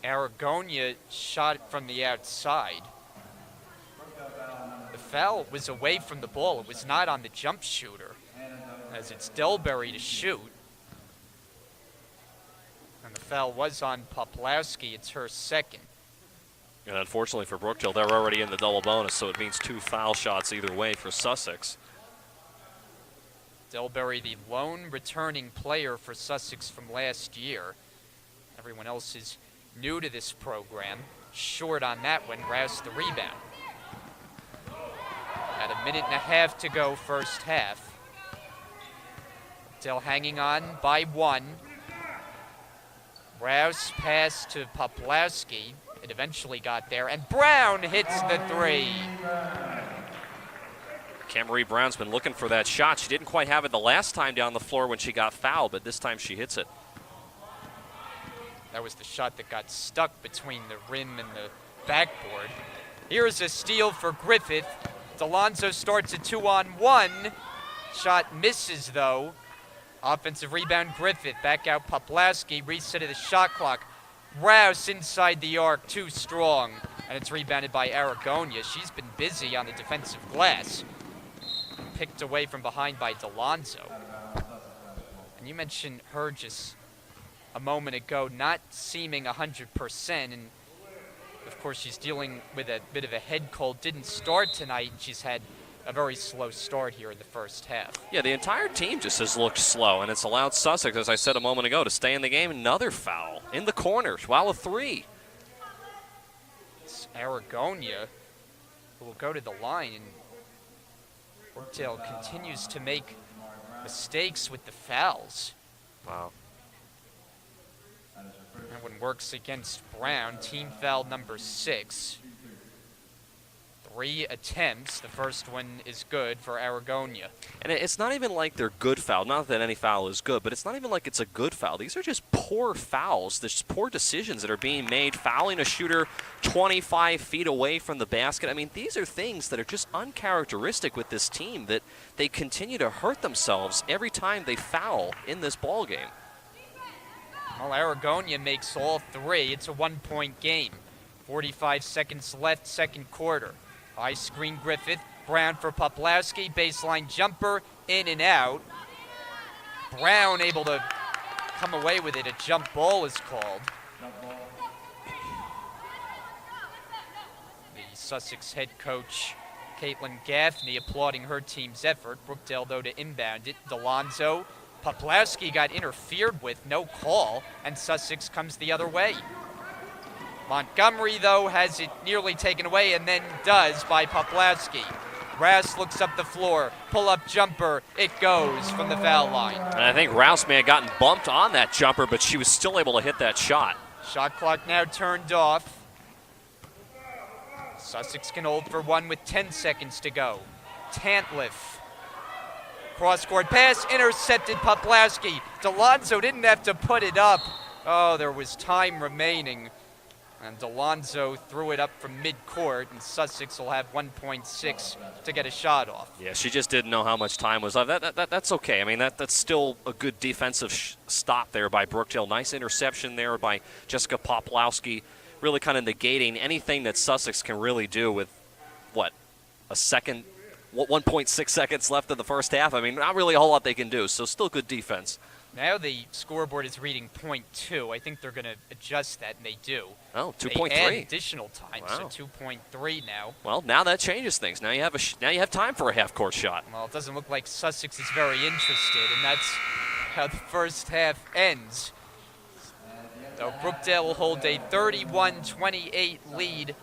Aragonia shot from the outside. The foul was away from the ball. It was not on the jump shooter, as it's Delberry to shoot. And the foul was on Poplawski. It's her second. And unfortunately for Brookdale, they're already in the double bonus, so it means 2 foul shots either way for Sussex. Delberry, the lone returning player for Sussex from last year. Everyone else is new to this program. Short on that one. Rouse the rebound. At a minute and a half to go first half. Brookdale hanging on by 1. Rouse pass to Poplawski. It eventually got there, and Brown hits the 3. Camry Brown's been looking for that shot. She didn't quite have it the last time down the floor when she got fouled, but this time she hits it. That was the shot that got stuck between the rim and the backboard. Here's a steal for Griffith. Delonzo starts a 2-on-1. Shot misses, though. Offensive rebound, Griffith. Back out Poplawski. Reset of the shot clock. Rouse inside the arc, too strong. And it's rebounded by Aragonia. She's been busy on the defensive glass. Picked away from behind by Delonzo. And you mentioned her just a moment ago not seeming 100%. And, of course, she's dealing with a bit of a head cold. Didn't start tonight. She's had a very slow start here in the first half. Yeah, the entire team just has looked slow, and it's allowed Sussex, as I said a moment ago, to stay in the game. Another foul in the corner, while a 3. It's Aragonia who will go to the line, and Brookdale continues to make mistakes with the fouls. Wow. That one works against Brown, team foul number 6. 3 attempts. The first one is good for Aragonia. And it's not even like they're good foul. Not that any foul is good, but it's not even like it's a good foul. These are just poor fouls. There's poor decisions that are being made. Fouling a shooter 25 feet away from the basket. I mean, these are things that are just uncharacteristic with this team, that they continue to hurt themselves every time they foul in this ball game. Well, Aragonia makes all 3. It's a 1-point game. 45 seconds left, second quarter. High screen Griffith. Brown for Poplawski. Baseline jumper. In and out. Brown able to come away with it. A jump ball is called. The Sussex head coach, Caitlin Gaffney, applauding her team's effort. Brookdale, though, to inbound it. Delonzo. Poplawski got interfered with. No call. And Sussex comes the other way. Montgomery, though, has it nearly taken away, and then does by Poplawski. Rouse looks up the floor. Pull-up jumper. It goes from the foul line. And I think Rouse may have gotten bumped on that jumper, but she was still able to hit that shot. Shot clock now turned off. Sussex can hold for 1 with 10 seconds to go. Tantliff. Cross-court pass, intercepted Poplawski. Delonzo didn't have to put it up. Oh, there was time remaining. And Delonzo threw it up from mid-court, and Sussex will have 1.6 to get a shot off. Yeah, she just didn't know how much time was left. That's okay. I mean, that's still a good defensive stop there by Brookdale. Nice interception there by Jessica Poplawski, really kind of negating anything that Sussex can really do with, 1.6 seconds left in the first half. I mean, not really a whole lot they can do, so still good defense. Now the scoreboard is reading .2. I think they're going to adjust that, and they do. Oh, They 2.3. add additional time, Wow. so 2.3 now. Well, now that changes things. Now you have now you have time for a half-court shot. Well, it doesn't look like Sussex is very interested, and that's how the first half ends. So Brookdale will hold a 31-28 lead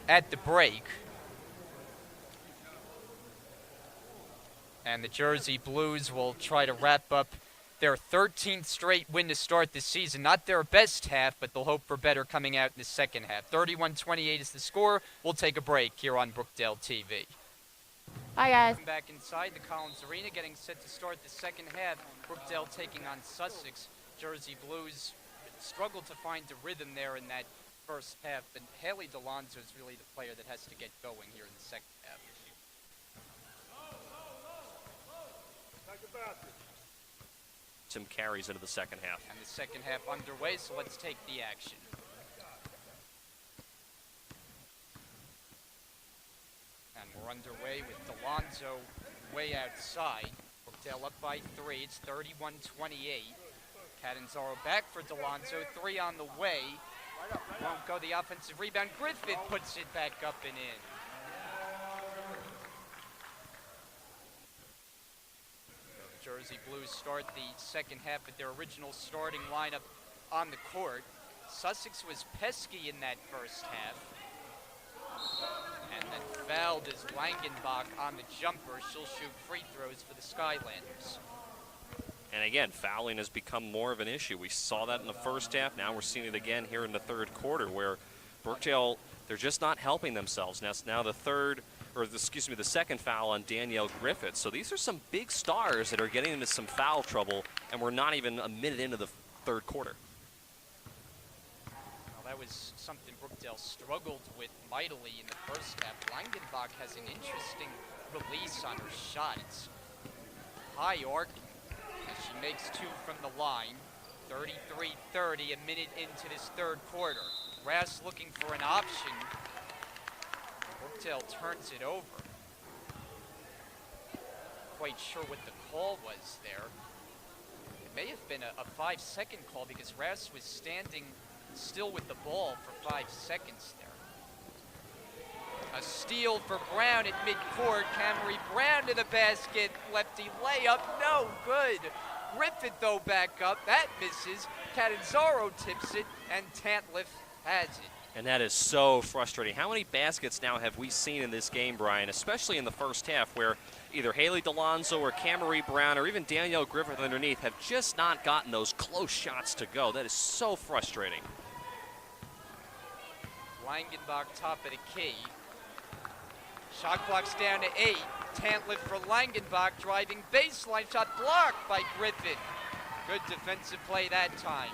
at the break. And the Jersey Blues will try to wrap up their 13th straight win to start the season. Not their best half, but they'll hope for better coming out in the second half. 31-28 is the score. We'll take a break here on Brookdale TV. Hi guys. Back inside the Collins Arena, getting set to start the second half. Brookdale taking on Sussex. Jersey Blues struggled to find a rhythm there in that first half, but Haley DeLonzo is really the player that has to get going here in the second half. Tim carries into the second half. And the second half underway, so let's take the action. And we're underway with DeLonzo way outside. Brookdale up by 3. It's 31-28. Catanzaro back for DeLonzo. 3 on the way. Won't go the offensive rebound. Griffith puts it back up and in. Jersey Blues start the second half with their original starting lineup on the court. Sussex was pesky in that first half. And then fouled as Langenbach on the jumper. She'll shoot free throws for the Skylanders. And again, fouling has become more of an issue. We saw that in the first half. Now we're seeing it again here in the third quarter, where Brookdale, they're just not helping themselves. Now the second foul on Danielle Griffith. So these are some big stars that are getting into some foul trouble, and we're not even a minute into the third quarter. Well, that was something Brookdale struggled with mightily in the first half. Langenbach has an interesting release on her shot. It's high arc as she makes 2 from the line. 33-30, a minute into this third quarter. Rass looking for an option. Brookdale turns it over. Quite sure what the call was there. It may have been a 5-second call because Rass was standing still with the ball for 5 seconds there. A steal for Brown at midcourt. Camry Brown to the basket. Lefty layup, no good. Griffith though back up, that misses. Catanzaro tips it, and Tantliff has it. And that is so frustrating. How many baskets now have we seen in this game, Brian, especially in the first half, where either Haley DeLonzo or Camry Brown or even Danielle Griffith underneath have just not gotten those close shots to go? That is so frustrating. Langenbach top of the key. Shot clock's down to 8. Tantliff for Langenbach, driving baseline shot blocked by Griffith. Good defensive play that time.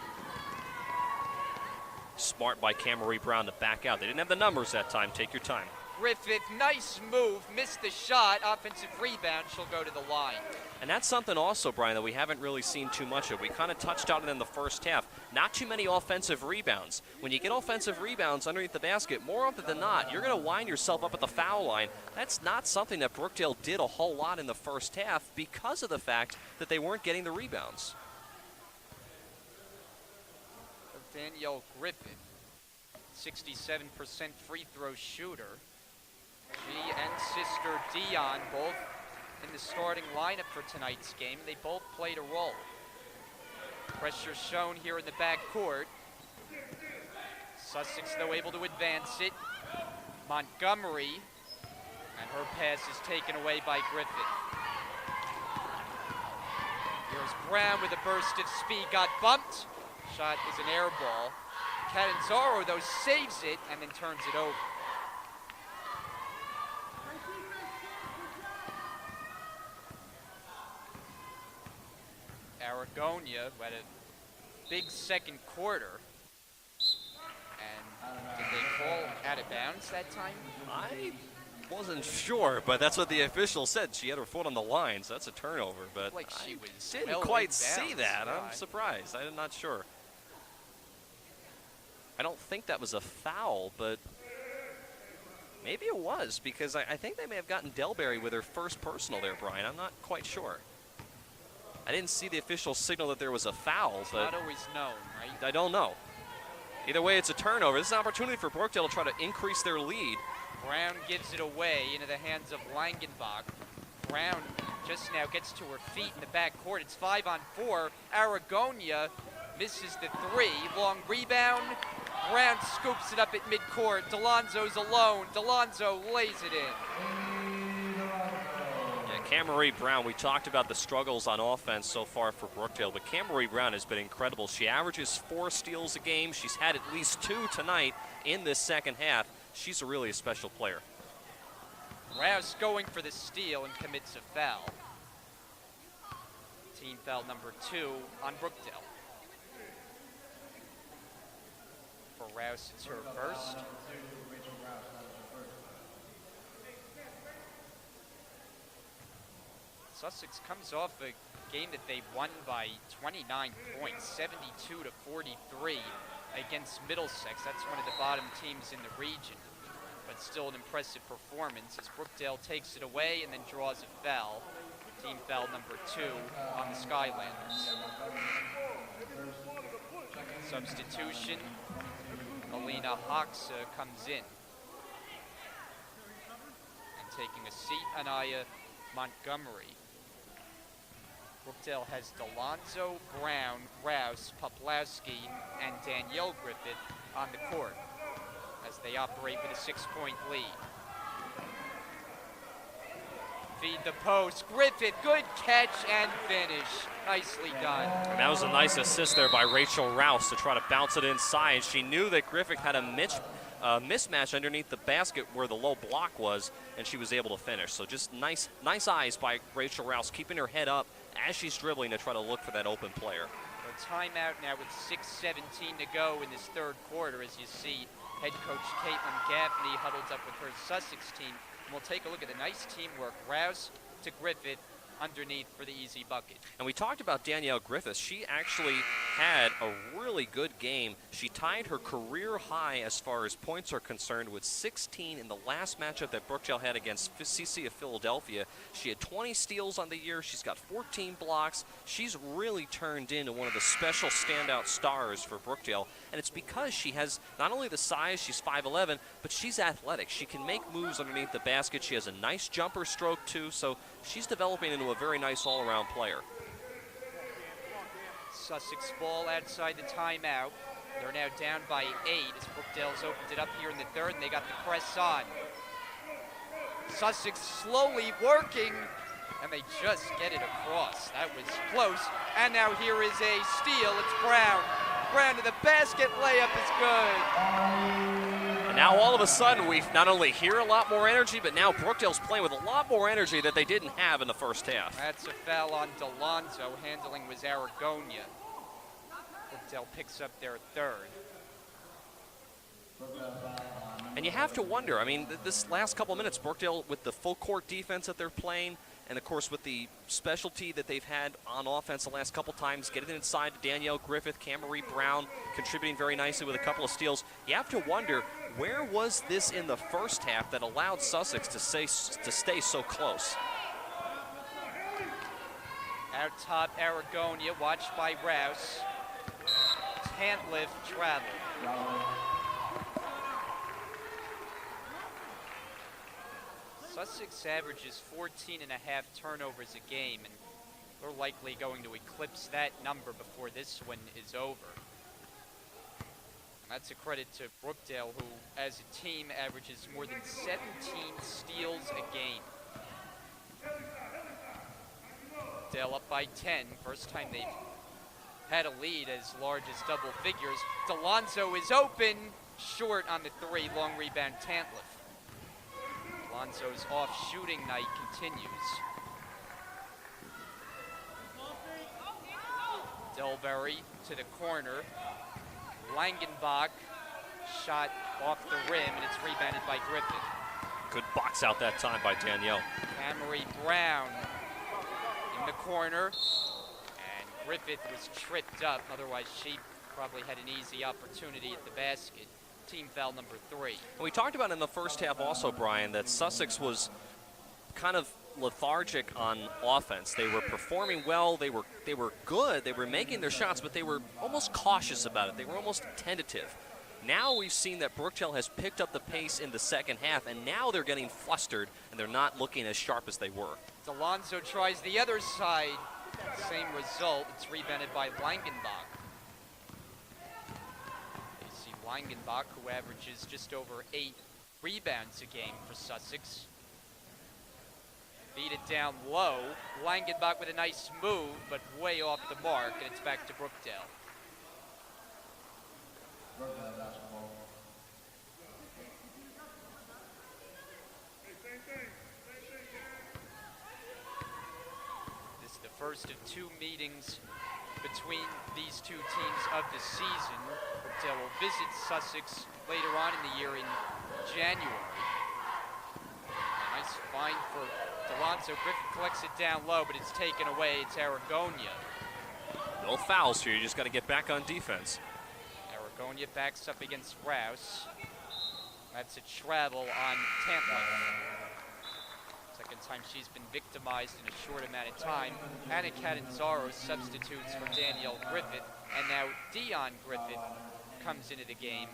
Smart by Camry Brown to back out. They didn't have the numbers that time. Take your time. Griffith, nice move, missed the shot, offensive rebound, she'll go to the line. And that's something also, Brian, that we haven't really seen too much of. We kind of touched on it in the first half. Not too many offensive rebounds. When you get offensive rebounds underneath the basket, more often than not, you're going to wind yourself up at the foul line. That's not something that Brookdale did a whole lot in the first half because of the fact that they weren't getting the rebounds. Danielle Griffith, 67% free throw shooter. She and sister Dion both in the starting lineup for tonight's game. They both played a role. Pressure shown here in the backcourt. Sussex, though, able to advance it. Montgomery, and her pass is taken away by Griffith. Here's Brown with a burst of speed, got bumped. Shot is an air ball. Catanzaro, though, saves it and then turns it over. Aragonia had a big second quarter. And did they call out of bounds that time? I wasn't sure, but that's what the official said. She had her foot on the line, so that's a turnover. But Like she I was didn't well quite in see bounds. that. Yeah, I'm surprised. I'm not sure. I don't think that was a foul, but maybe it was, because I think they may have gotten Delberry with her first personal there, Brian. I'm not quite sure. I didn't see the official signal that there was a foul, It's but not always known, right? I don't know. Either way, it's a turnover. This is an opportunity for Brookdale to try to increase their lead. Brown gives it away into the hands of Langenbach. Brown just now gets to her feet in the backcourt. It's 5-on-4. Aragonia misses the 3. Long rebound. Brown scoops it up at midcourt. Delonzo's alone. Delonzo lays it in. Yeah, Camry Brown, we talked about the struggles on offense so far for Brookdale, but Camry Brown has been incredible. She averages 4 steals a game. She's had at least 2 tonight in this second half. She's really a special player. Rouse going for the steal and commits a foul. Team foul number 2 on Brookdale. For Rouse, it's her first. Sussex comes off a game that they won by 29 points, 72 to 43 against Middlesex. That's one of the bottom teams in the region, but still an impressive performance as Brookdale takes it away and then draws a foul. Team foul number 2 on the Skylanders. Substitution, Alina Hoxa comes in. And taking a seat, Anaya Montgomery. Brookdale has Delonzo, Brown, Rouse, Poplawski, and Danielle Griffith on the court as they operate with a 6-point lead. Feed the post. Griffith, good catch and finish. Nicely done. And that was a nice assist there by Rachel Rouse to try to bounce it inside. She knew that Griffith had a mismatch underneath the basket where the low block was, and she was able to finish. So just nice eyes by Rachel Rouse, keeping her head up as she's dribbling to try to look for that open player. A timeout now with 6:17 to go in this third quarter as you see head coach Caitlin Gaffney huddled up with her Sussex team. And we'll take a look at the nice teamwork. Rouse to Griffith underneath for the easy bucket. And we talked about Danielle Griffiths. She actually had a really good game. She tied her career high as far as points are concerned with 16 in the last matchup that Brookdale had against CC of Philadelphia. She had 20 steals on the year. She's got 14 blocks. She's really turned into one of the special standout stars for Brookdale. And it's because she has not only the size, she's 5'11", but she's athletic. She can make moves underneath the basket. She has a nice jumper stroke too, so she's developing into a very nice all-around player. Sussex ball outside the timeout. They're now down by 8 as Brookdale's opened it up here in the third, and they got the press on. Sussex slowly working, and they just get it across. That was close, and now here is a steal. It's Brown. Brown to the basket, layup is good. And now all of a sudden we not only hear a lot more energy, but now Brookdale's playing with a lot more energy that they didn't have in the first half. That's a foul on Delonzo. Handling was Aragonia. Brookdale picks up their third. And you have to wonder, I mean, this last couple of minutes, Brookdale with the full court defense that they're playing, and of course with the specialty that they've had on offense the last couple times, getting it inside to Danielle Griffith, Camry Brown, contributing very nicely with a couple of steals. You have to wonder, where was this in the first half that allowed Sussex to stay so close? Out top, Aragonia, watched by Rouse. Tantliff travel. Sussex averages 14.5 turnovers a game, and they're likely going to eclipse that number before this one is over. That's a credit to Brookdale, who, as a team, averages more than 17 steals a game. Brookdale up by 10. First time they've had a lead as large as double figures. Delonzo is open. Short on the 3. Long rebound, Tantliff. Delonzo's off shooting night continues. Delberry to the corner. Langenbach shot off the rim, and it's rebounded by Griffith. Good box out that time by Danielle. Camry Brown in the corner, and Griffith was tripped up. Otherwise, she probably had an easy opportunity at the basket. Team foul number 3. And we talked about in the first half also, Brian, that Sussex was kind of lethargic on offense. They were performing well. They were good. They were making their shots, but they were almost cautious about it. They were almost tentative. Now we've seen that Brookdale has picked up the pace in the second half, and now they're getting flustered, and they're not looking as sharp as they were. Alonso tries the other side. Same result. It's rebounded by Langenbach. You see Langenbach, who averages just over 8 rebounds a game for Sussex. Beat it down low. Langenbach with a nice move, but way off the mark, and it's back to Brookdale. This is the first of 2 meetings between these 2 teams of the season. Brookdale will visit Sussex later on in the year in January. A nice find for Alonso. Griffith collects it down low, but it's taken away. It's Aragonia. No fouls here. You just got to get back on defense. Aragonia backs up against Rouse. That's a travel on Tampa. Second time she's been victimized in a short amount of time. Anna Catanzaro substitutes for Danielle Griffith, and now Dion Griffith comes into the game,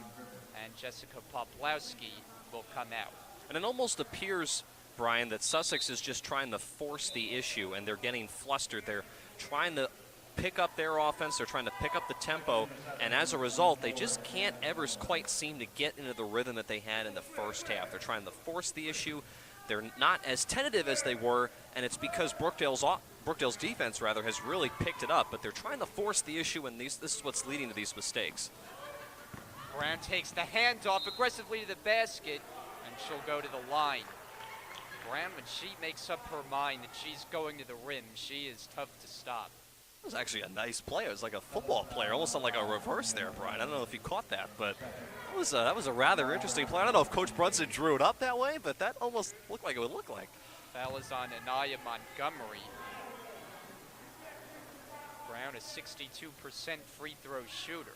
and Jessica Poplowski will come out. And it almost appears, Brian, that Sussex is just trying to force the issue, and they're getting flustered. They're trying to pick up their offense. They're trying to pick up the tempo, and as a result, they just can't ever quite seem to get into the rhythm that they had in the first half. They're trying to force the issue. They're not as tentative as they were, and it's because Brookdale's defense has really picked it up, but they're trying to force the issue, and this is what's leading to these mistakes. Brown takes the handoff aggressively to the basket, and she'll go to the line. Brown, when she makes up her mind that she's going to the rim, she is tough to stop. It was actually a nice play. It was like a football player, almost like a reverse there, Brian. I don't know if you caught that, but that was a rather interesting play. I don't know if Coach Brunson drew it up that way, but that almost looked like it would look like. Foul is on Anaya Montgomery. Brown, a 62% free throw shooter.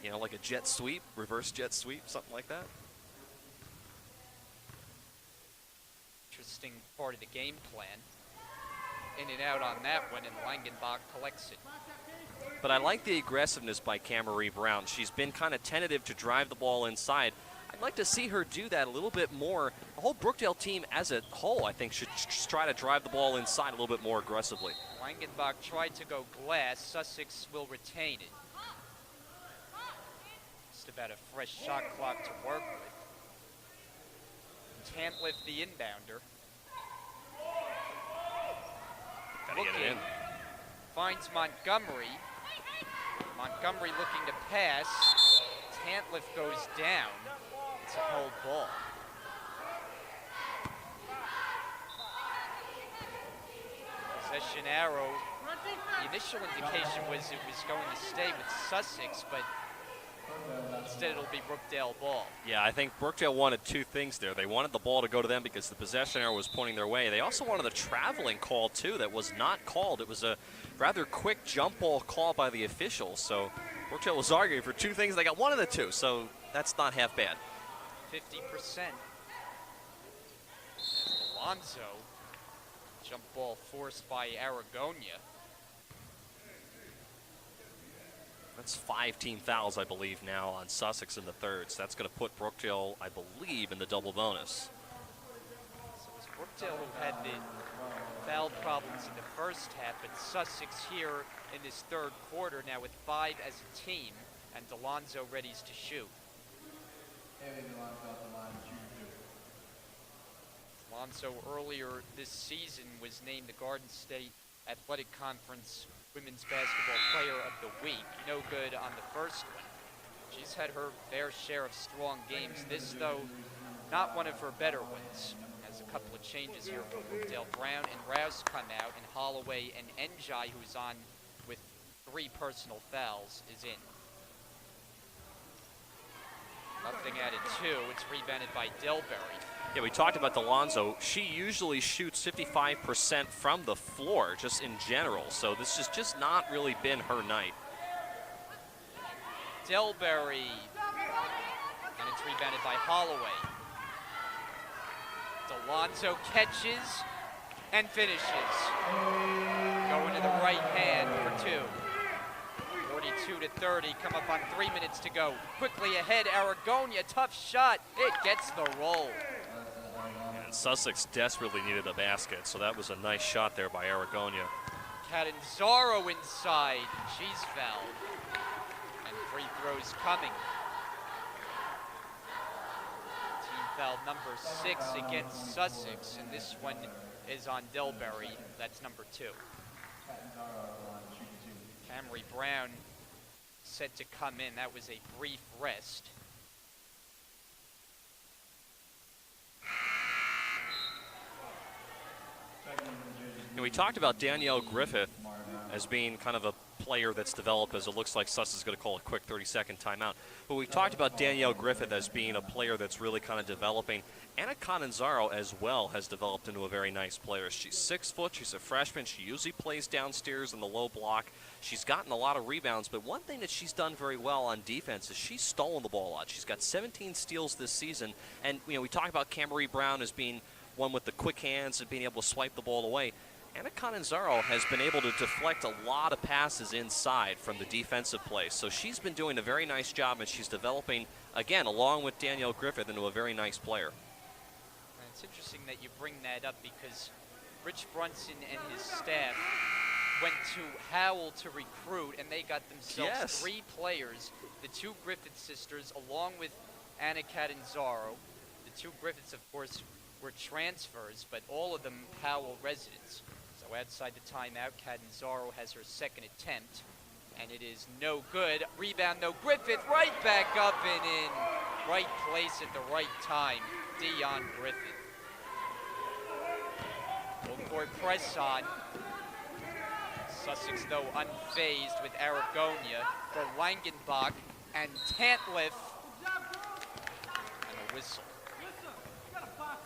You know, like a jet sweep, reverse jet sweep, something like that. Interesting part of the game plan. In and out on that one, and Langenbach collects it. But I like the aggressiveness by Camarie Brown. She's been kind of tentative to drive the ball inside. I'd like to see her do that a little bit more. The whole Brookdale team as a whole, I think, should try to drive the ball inside a little bit more aggressively. Langenbach tried to go glass. Sussex will retain it. Just about a fresh shot clock to work with. Tantliff, the inbounder. Looking, finds Montgomery. Montgomery looking to pass. Tantliff goes down. It's a hold ball. Possession arrow. The initial indication was it was going to stay with Sussex, but instead it'll be Brookdale ball. Yeah, I think Brookdale wanted 2 things there. They wanted the ball to go to them because the possession arrow was pointing their way. They also wanted a traveling call, too, that was not called. It was a rather quick jump ball call by the officials. So Brookdale was arguing for 2 things. They got 1 of the 2, so that's not half bad. 50%. Alonso. Jump ball forced by Aragonia. That's 5 team fouls, I believe, now on Sussex in the third. So that's going to put Brookdale, I believe, in the double bonus. So it's Brookdale who had the foul problems in the first half, but Sussex here in this third quarter now with 5 as a team, and Alonso readies to shoot. Alonso earlier this season was named the Garden State Athletic Conference Women's Basketball Player of the Week. No good on the first one. She's had her fair share of strong games. This, though, not one of her better ones. Has a couple of changes here for Brookdale. Brown and Rouse come out, and Holloway and Njai, who's on with 3 personal fouls, is in. Nothing added 2. It's rebounded by Delberry. Yeah, we talked about Alonso. She usually shoots 55% from the floor, just in general. So this has just not really been her night. Delberry. And it's rebounded by Holloway. Alonso catches, and finishes. Going to the right hand for two. 42-30, come up on 3 minutes to go. Quickly ahead, Aragonia, tough shot. It gets the roll. And Sussex desperately needed a basket, so that was a nice shot there by Aragonia. Catanzaro inside, she's fouled. And free throws coming. Team foul number 6 against Sussex, and this one is on Dilberry. That's number 2. Camry Brown set to come in. That was a brief rest. And we talked about Danielle Griffith as being kind of a player that's developed, as it looks like Sussex is going to call a quick 30-second timeout. But we talked about Danielle Griffith as being a player that's really kind of developing. Anna Catanzaro as well has developed into a very nice player. She's 6 foot, she's a freshman, she usually plays downstairs in the low block. She's gotten a lot of rebounds, but one thing that she's done very well on defense is she's stolen the ball a lot. She's got 17 steals this season, and we talk about Camry Brown as being one with the quick hands and being able to swipe the ball away. Anna Catanzaro has been able to deflect a lot of passes inside from the defensive play. So she's been doing a very nice job, and she's developing, again, along with Danielle Griffith, into a very nice player. And it's interesting that you bring that up because Rich Brunson and his staff went to Howell to recruit, and they got themselves 3 players, the 2 Griffith sisters, along with Anna Catanzaro. The 2 Griffiths, of course, were transfers, but all of them Howell residents. So outside the timeout, Catanzaro has her 2nd attempt, and it is no good. Rebound, though. Griffith right back up and in. Right place at the right time. Dion Griffith. Full court press on. Sussex, though, unfazed with Aragonia for Langenbach and Tantliff. And a whistle.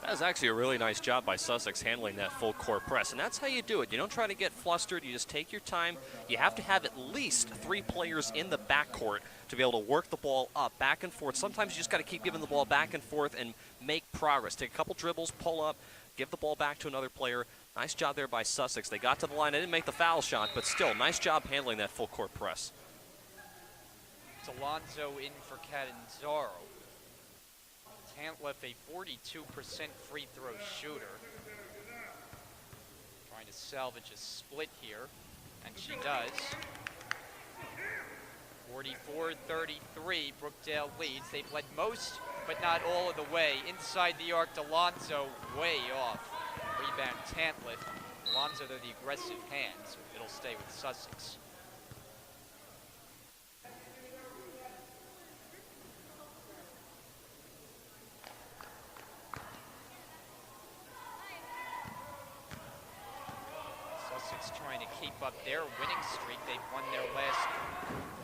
That was actually a really nice job by Sussex handling that full court press, and that's how you do it. You don't try to get flustered. You just take your time. You have to have at least 3 players in the backcourt to be able to work the ball up, back and forth. Sometimes you just got to keep giving the ball back and forth and make progress. Take a couple dribbles, pull up, give the ball back to another player. Nice job there by Sussex. They got to the line. They didn't make the foul shot, but still, nice job handling that full court press. It's Alonzo in for Catanzaro. Tantliff, a 42% free throw shooter. Trying to salvage a split here, and she does. 44-33, Brookdale leads. They've led most, but not all of the way. Inside the arc, Alonzo way off. Rebound, Tantliff. Alonzo, though, the aggressive hands. It'll stay with Sussex. Trying to keep up their winning streak. They've won their last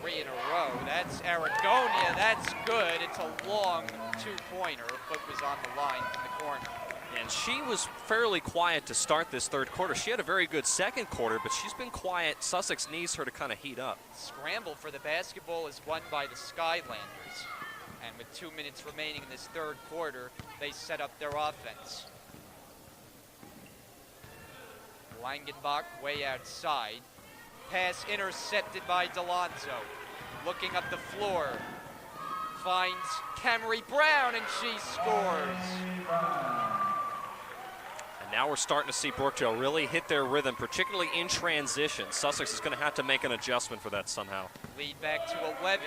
3 in a row. That's Aragonia. That's good. It's a long 2-pointer. Foot was on the line from the corner. And she was fairly quiet to start this 3rd quarter. She had a very good 2nd quarter, but she's been quiet. Sussex needs her to kind of heat up. Scramble for the basketball is won by the Skylanders. And with 2 minutes remaining in this 3rd quarter, they set up their offense. Langenbach way outside. Pass intercepted by Delonzo. Looking up the floor. Finds Camry Brown, and she scores. And now we're starting to see Brookdale really hit their rhythm, particularly in transition. Sussex is going to have to make an adjustment for that somehow. Lead back to 11.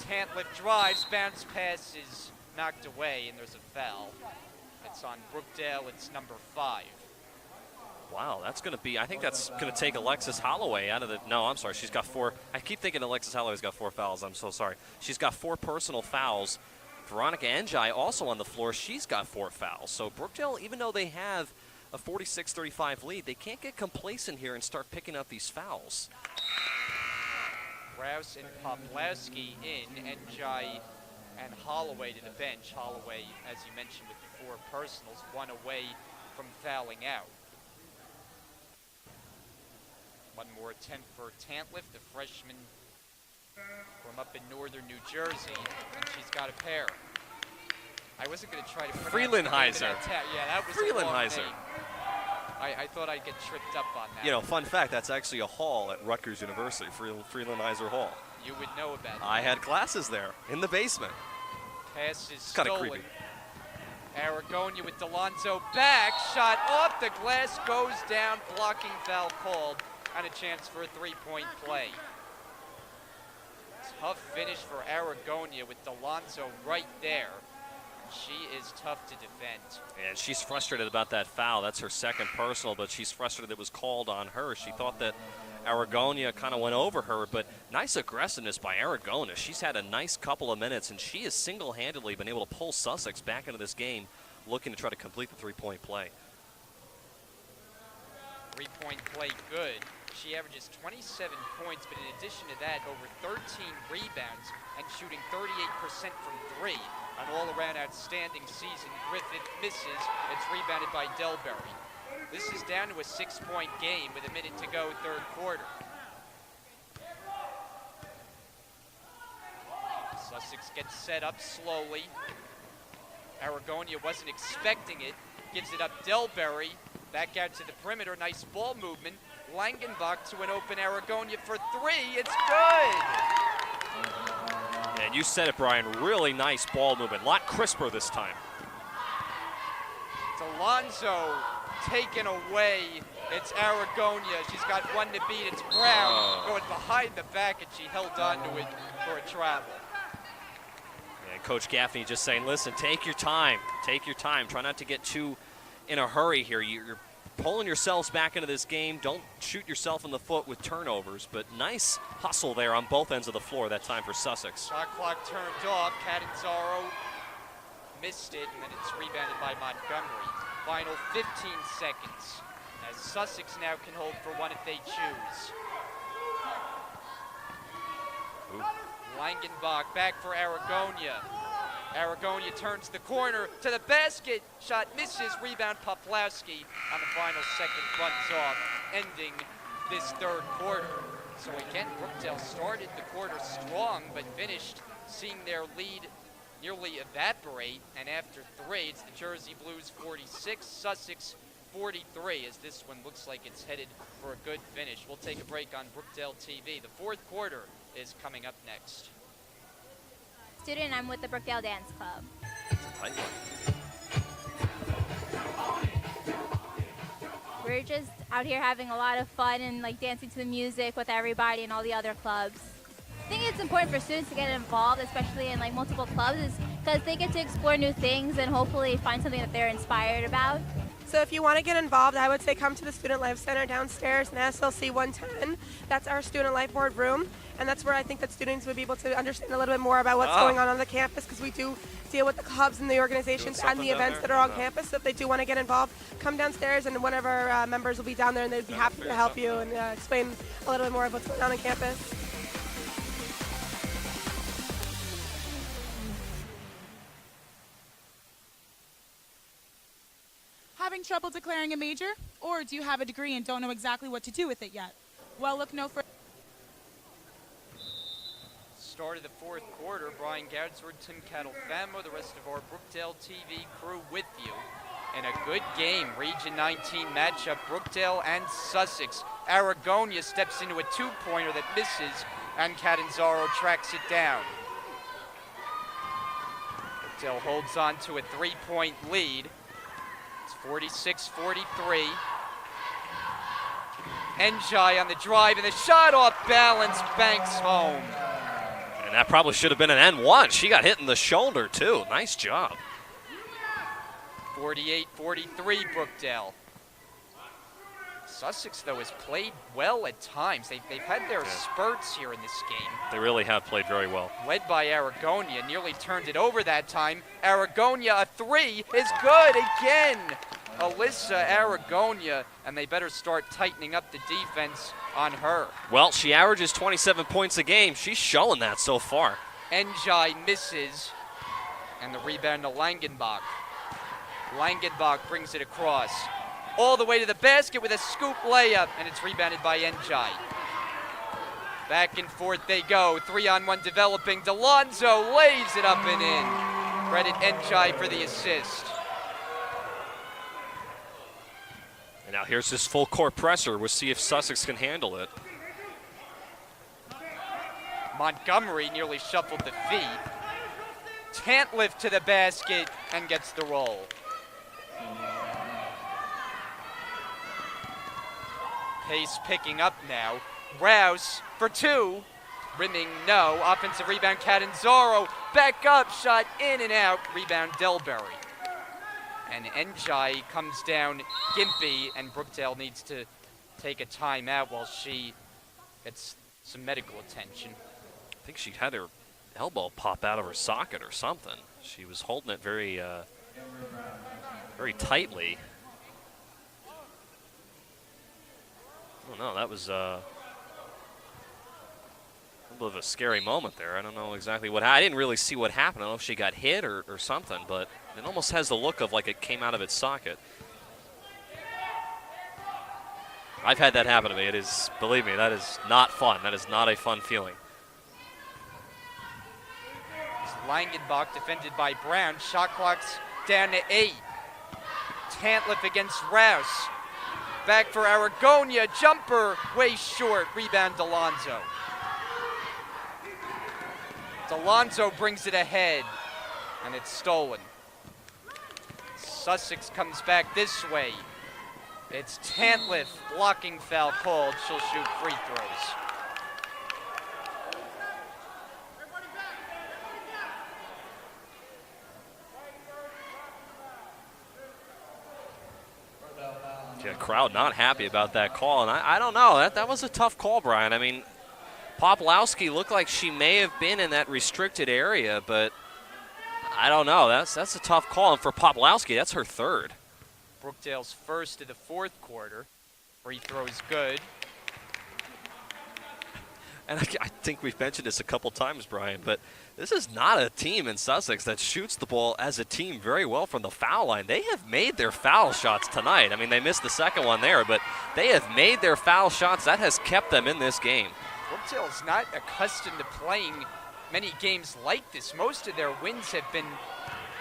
Tantliff drives, bounce pass is knocked away, and there's a foul. It's on Brookdale. It's number 5. Wow, that's going to be, I think that's going to take Alexis Holloway out of the, no, I'm sorry, she's got 4, I keep thinking Alexis Holloway's got 4 fouls, I'm so sorry. She's got 4 personal fouls. Veronica Njai also on the floor, she's got 4 fouls. So Brookdale, even though they have a 46-35 lead, they can't get complacent here and start picking up these fouls. Rouse and Poplawski in, Njai and Holloway to the bench. Holloway, as you mentioned, with the 4 personals, 1 away from fouling out. One more attempt for Tantliff, the freshman from up in northern New Jersey, and she's got a pair. I wasn't going to try to pronounce Freelandheiser. Yeah, that was Freelandheiser. a long name. I thought I'd get tripped up on that. You know, fun fact, that's actually a hall at Rutgers University, Freeland-Iser Hall. You would know about that. I had classes there in the basement. Pass is Kinda stolen. creepy. Aragonia with Delonzo back. Shot off the glass, goes down. Blocking foul called. And a chance for a three-point play. Tough finish for Aragonia with Delonzo right there. She is tough to defend. And she's frustrated about that foul. That's her second personal, but she's frustrated it was called on her. She thought that Aragonia kind of went over her, but nice aggressiveness by Aragonia. She's had a nice couple of minutes, and she has single-handedly been able to pull Sussex back into this game, looking to try to complete the three-point play. Three-point play good. She averages 27 points, but in addition to that, over 13 rebounds and shooting 38% from three. An all-around outstanding season. Griffith misses. It's rebounded by Delberry. This is down to a 6-point game with a minute to go, third quarter. Sussex gets set up slowly. Aragonia wasn't expecting it. Gives it up Delberry. Back out to the perimeter. Nice ball movement. Langenbach to an open Aragonia for three. It's good! And you said it, Brian. Really nice ball movement. A lot crisper this time. Delonzo taken away. It's Aragonia. She's got one to beat. It's Brown going behind the back, and she held on to it for a travel. And Coach Gaffney just saying, listen, take your time. Take your time. Try not to get too in a hurry here. You're pulling yourselves back into this game. Don't shoot yourself in the foot with turnovers, but nice hustle there on both ends of the floor that time for Sussex. Shot clock turned off. Catanzaro missed it, and then it's rebounded by Montgomery. Final 15 seconds as Sussex now can hold for one if they choose. Ooh. Langenbach back for Aragonia. Aragonia turns the corner to the basket. Shot misses. Rebound Poplawski on the final second runs off, ending this third quarter. So again, Brookdale started the quarter strong, but finished seeing their lead nearly evaporate. And after three, it's the Jersey Blues 46, Sussex 43, as this one looks like it's headed for a good finish. We'll take a break on Brookdale TV. The fourth quarter is coming up next. Student, I'm with the Brookdale Dance Club. Tight one. We're just out here having a lot of fun and like dancing to the music with everybody and all the other clubs. I think it's important for students to get involved, especially in like multiple clubs, is because they get to explore new things and hopefully find something that they're inspired about. So if you want to get involved, I would say come to the Student Life Center downstairs in SLC 110. That's our Student Life Board room, and that's where I think that students would be able to understand a little bit more about what's going on the campus, because we do deal with the clubs and the organizations and the events that are on campus. So if they do want to get involved, come downstairs, and one of our members will be down there, and they'd be happy to help you and explain a little bit more of what's going on campus. Having trouble declaring a major? Or do you have a degree and don't know exactly what to do with it yet? Well, look no further. Start of the fourth quarter. Brian Gadsford, Tim Catalfamo, the rest of our Brookdale TV crew with you. And a good game, Region 19 matchup, Brookdale and Sussex. Aragonia steps into a two-pointer that misses, and Catanzaro tracks it down. Brookdale holds on to a three-point lead. 46-43. Njai on the drive, and the shot off balance, banks home. And that probably should have been an N1. She got hit in the shoulder, too. Nice job. 48-43, Brookdale. Sussex, though, has played well at times. They've had their spurts here in this game. They really have played very well. Led by Aragonia, nearly turned it over that time. Aragonia, a three is good again. Alyssa Aragonia, and they better start tightening up the defense on her. Well, she averages 27 points a game. She's showing that so far. Njai misses, and the rebound to Langenbach. Langenbach brings it across. All the way to the basket with a scoop layup, and it's rebounded by Njai. Back and forth they go. 3-on-1 developing. Delonzo lays it up and in. Credit Njai for the assist. And now here's this full court presser. We'll see if Sussex can handle it. Montgomery nearly shuffled the feet. Tantliff to the basket and gets the roll. Pace picking up now. Rouse for two. Rimming, no. Offensive rebound, Catanzaro. Back up, shot in and out. Rebound, Delberry. And Njai comes down gimpy, and Brookdale needs to take a timeout while she gets some medical attention. I think she had her elbow pop out of her socket or something. She was holding it very, very tightly. I don't know, that was a little bit of a scary moment there. I don't know exactly what I didn't really see what happened. I don't know if she got hit or something, but it almost has the look of like it came out of its socket. I've had that happen to me. It is, believe me, that is not fun. That is not a fun feeling. Langenbach defended by Brown. Shot clock's down to 8. Tantliff against Rouse. Back for Aragonia. Jumper way short. Rebound Delonzo. Delonzo brings it ahead, and it's stolen. Sussex comes back this way. It's Tantliff. Blocking foul called. She'll shoot free throws. Yeah, crowd not happy about that call, and I don't know. That was a tough call, Brian. I mean, Poplawski looked like she may have been in that restricted area, but I don't know. That's a tough call, and for Poplawski, that's her third. Brookdale's first of the fourth quarter. Free throws good. And I think we've mentioned this a couple times, Brian, but this is not a team in Sussex that shoots the ball as a team very well from the foul line. They have made their foul shots tonight. I mean, they missed the second one there, but they have made their foul shots. That has kept them in this game. Brookdale's not accustomed to playing many games like this. Most of their wins have been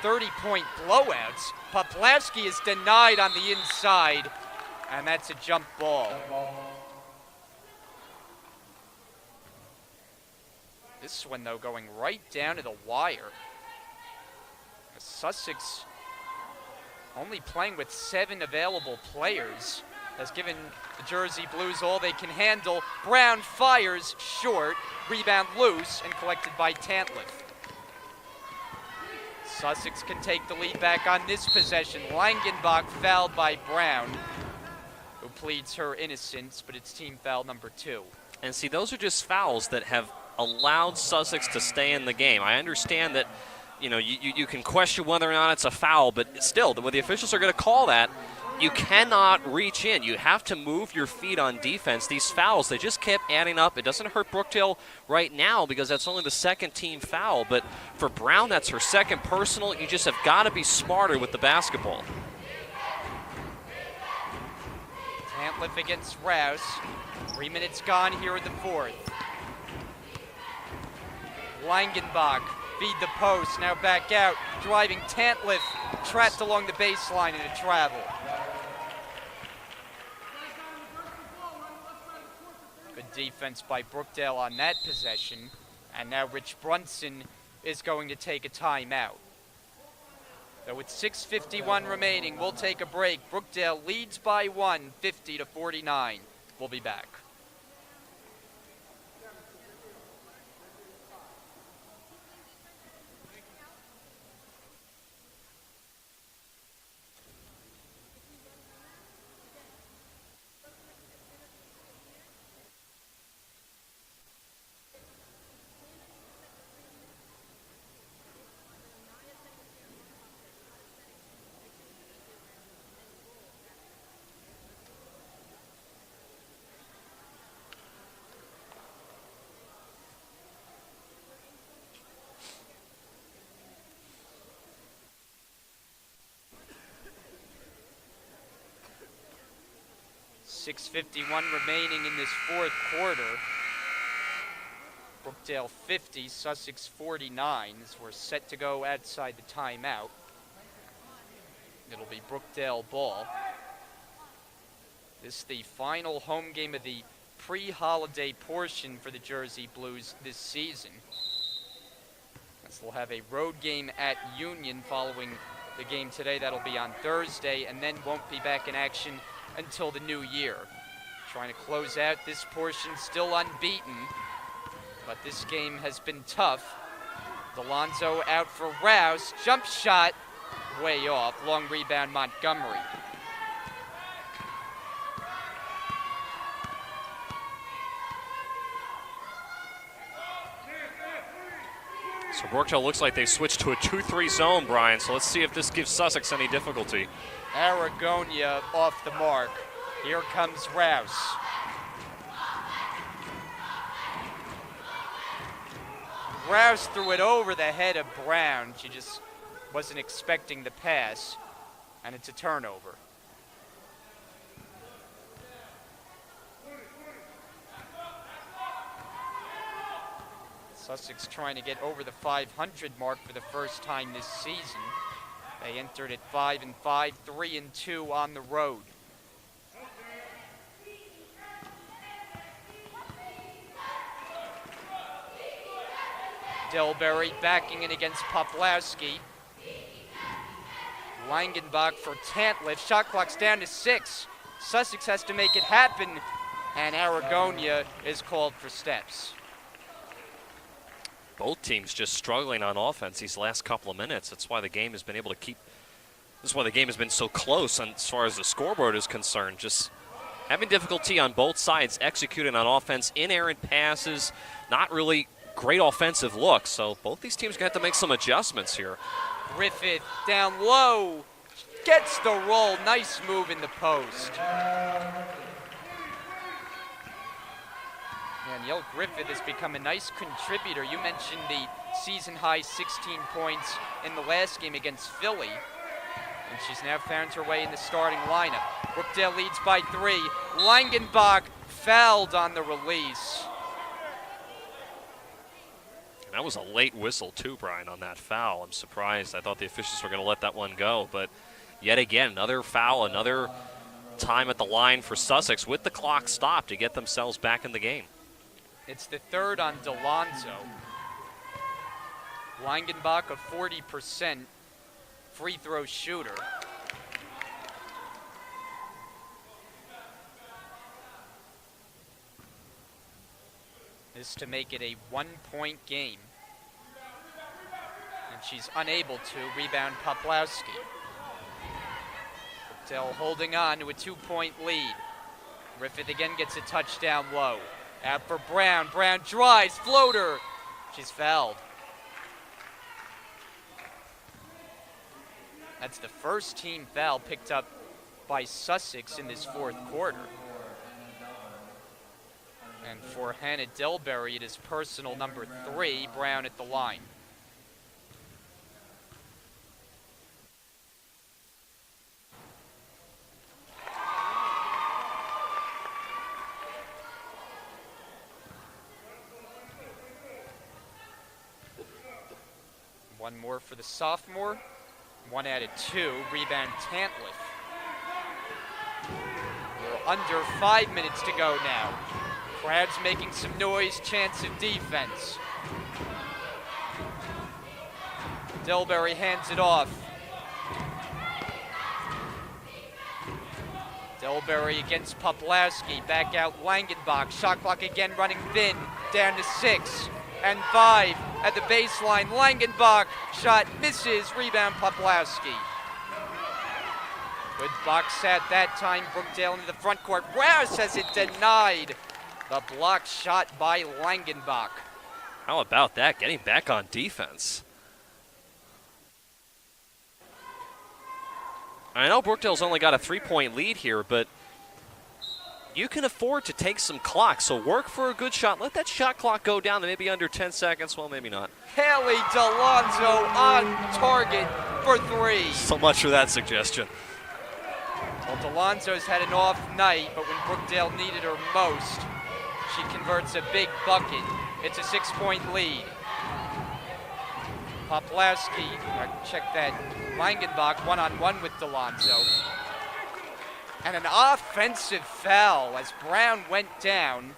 30-point blowouts. Poplawski is denied on the inside, and that's a jump ball. This one, though, going right down to the wire. Sussex, only playing with 7 available players, has given the Jersey Blues all they can handle. Brown fires short, rebound loose, and collected by Tantliff. Sussex can take the lead back on this possession. Langenbach fouled by Brown, who pleads her innocence, but it's team foul number 2. And see, those are just fouls that have allowed Sussex to stay in the game. I understand that, you know, you can question whether or not it's a foul, but still, when the officials are going to call that, you cannot reach in. You have to move your feet on defense. These fouls, they just kept adding up. It doesn't hurt Brookdale right now because that's only the second team foul, but for Brown, that's her second personal. You just have got to be smarter with the basketball. Tantliff against Rouse. 3 minutes gone here in the fourth. Langenbach, feed the post, now back out, driving Tantliff, trapped along the baseline in a travel. Good defense by Brookdale on that possession, and now Rich Brunson is going to take a timeout. So with 6:51 remaining, we'll take a break. Brookdale leads by 1, 50-49. We'll be back. .651 remaining in this fourth quarter. Brookdale 50, Sussex 49 as we're set to go outside the timeout. It'll be Brookdale ball. This is the final home game of the pre-holiday portion for the Jersey Blues this season. As they'll have a road game at Union following the game today. That'll be on Thursday, and then won't be back in action until the new year. Trying to close out this portion, still unbeaten, but this game has been tough. Delonzo out for Rouse, jump shot, way off, long rebound Montgomery. So Brookdale looks like they switched to a 2-3 zone, Brian, so let's see if this gives Sussex any difficulty. Aragonia off the mark. Here comes Rouse. Rouse threw it over the head of Brown. She just wasn't expecting the pass, and it's a turnover. Sussex trying to get over the 500 mark for the first time this season. They entered at 5-5, 3-2 on the road. Delberry backing in against Poplawski. Langenbach for Tantliff. Shot clock's down to 6. Sussex has to make it happen, and Aragonia is called for steps. Both teams just struggling on offense these last couple of minutes. That's why the game has been able to keep. That's why the game has been so close, and as far as the scoreboard is concerned, just having difficulty on both sides executing on offense, inerrant passes, not really great offensive looks. So both these teams got to make some adjustments here. Griffith down low, gets the roll. Nice move in the post. Danielle Griffith has become a nice contributor. You mentioned the season-high 16 points in the last game against Philly, and she's now found her way in the starting lineup. Brookdale leads by 3. Langenbach fouled on the release. And that was a late whistle too, Brian, on that foul. I'm surprised. I thought the officials were going to let that one go, but yet again, another foul, another time at the line for Sussex with the clock stopped to get themselves back in the game. It's the third on Delonzo. Langenbach, a 40% free throw shooter. This to make it a 1-point game. And she's unable to rebound Poplawski. Brookdale holding on to a 2-point lead. Griffith again gets a touchdown low. Out for Brown. Brown drives, floater. She's fouled. That's the first team foul picked up by Sussex in this fourth quarter. And for Hannah Delberry, it is personal number 3, Brown at the line. One more for the sophomore. 1 out of 2. Rebound Tantliff. We're under 5 minutes to go now. Crowd's making some noise. Chance of defense. Delberry hands it off. Delberry against Poplawski. Back out Langenbach. Shot clock again running thin. Down to 6 and 5 at the baseline. Langenbach shot misses. Rebound Poplawski. Good box at that time. Brookdale into the front court. Rouse has it denied. The block shot by Langenbach. How about that? Getting back on defense. I know Brookdale's only got a 3-point lead here, but you can afford to take some clock, so work for a good shot. Let that shot clock go down to maybe under 10 seconds. Well, maybe not. Haley Delonzo on target for 3. So much for that suggestion. Well, Delonzo's had an off night, but when Brookdale needed her most, she converts a big bucket. It's a 6-point lead. Poplawski, check that, Langenbach one-on-one with Delonzo. And an offensive foul as Brown went down,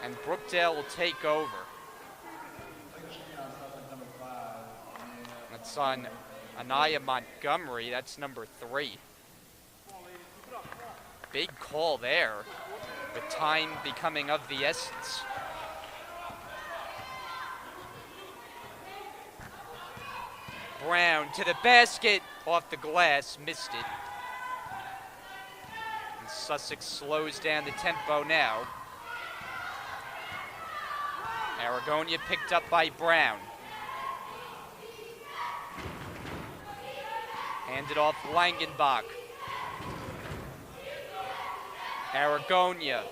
and Brookdale will take over. That's on Anaya Montgomery. That's number 3. Big call there, with time becoming of the essence. Brown to the basket, off the glass, missed it. And Sussex slows down the tempo now. Aragonia picked up by Brown. Handed off Langenbach. Aragonia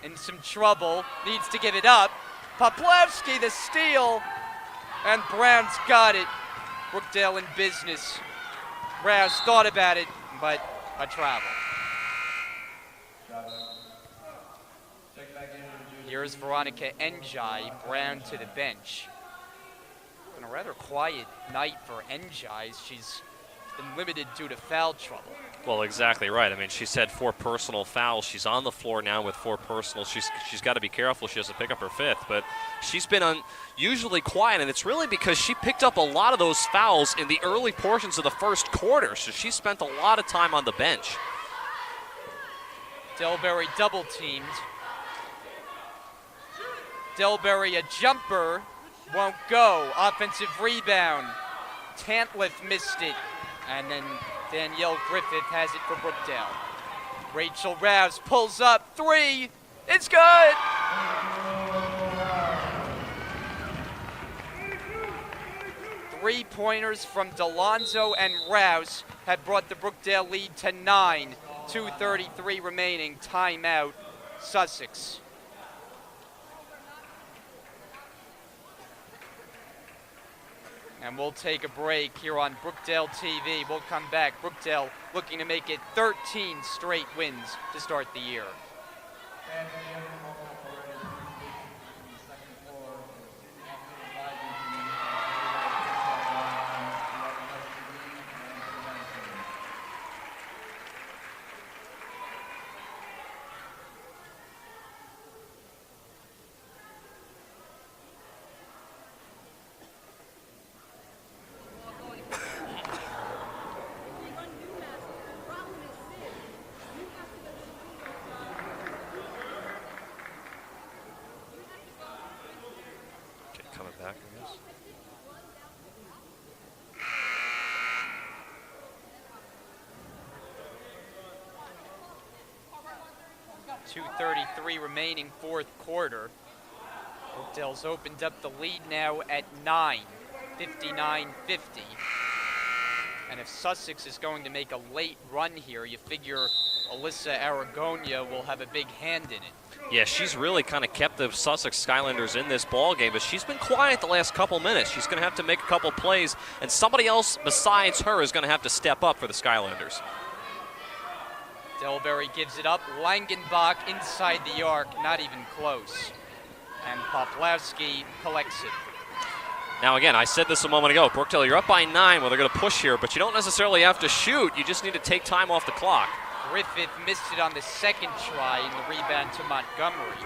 in some trouble, needs to give it up. Poplawski the steal, and Brown's got it. Brookdale in business. Rouse thought about it, but a travel. Here's Veronica Njai, Brown to the bench. Been a rather quiet night for Njai. She's been limited due to foul trouble. Well, exactly right. I mean, she's had 4 personal fouls. She's on the floor now with 4 personals. She's got to be careful she doesn't pick up her 5th. But she's been unusually quiet, and it's really because she picked up a lot of those fouls in the early portions of the first quarter. So she spent a lot of time on the bench. Delberry double teamed. Delberry a jumper, won't go. Offensive rebound. Tantliff missed it. And then Danielle Griffith has it for Brookdale. Rachel Rouse pulls up, 3, it's good! Three-pointers from Delonzo and Rouse had brought the Brookdale lead to 9. 2:33 remaining, timeout, Sussex. And we'll take a break here on Brookdale TV. We'll come back. Brookdale looking to make it 13 straight wins to start the year. Coming back, I guess. 2:33 remaining, 4th quarter. Brookdale's opened up the lead now at 9, 59-50. And if Sussex is going to make a late run here, you figure Alyssa Aragonia will have a big hand in it. Yeah, she's really kind of kept the Sussex Skylanders in this ball game, but she's been quiet the last couple minutes. She's going to have to make a couple plays, and somebody else besides her is going to have to step up for the Skylanders. Delberry gives it up. Langenbach inside the arc, not even close. And Poplawski collects it. Now again, I said this a moment ago, Brookdale, you're up by 9. Well, they're going to push here, but you don't necessarily have to shoot. You just need to take time off the clock. Griffith missed it on the second try in the rebound to Montgomery.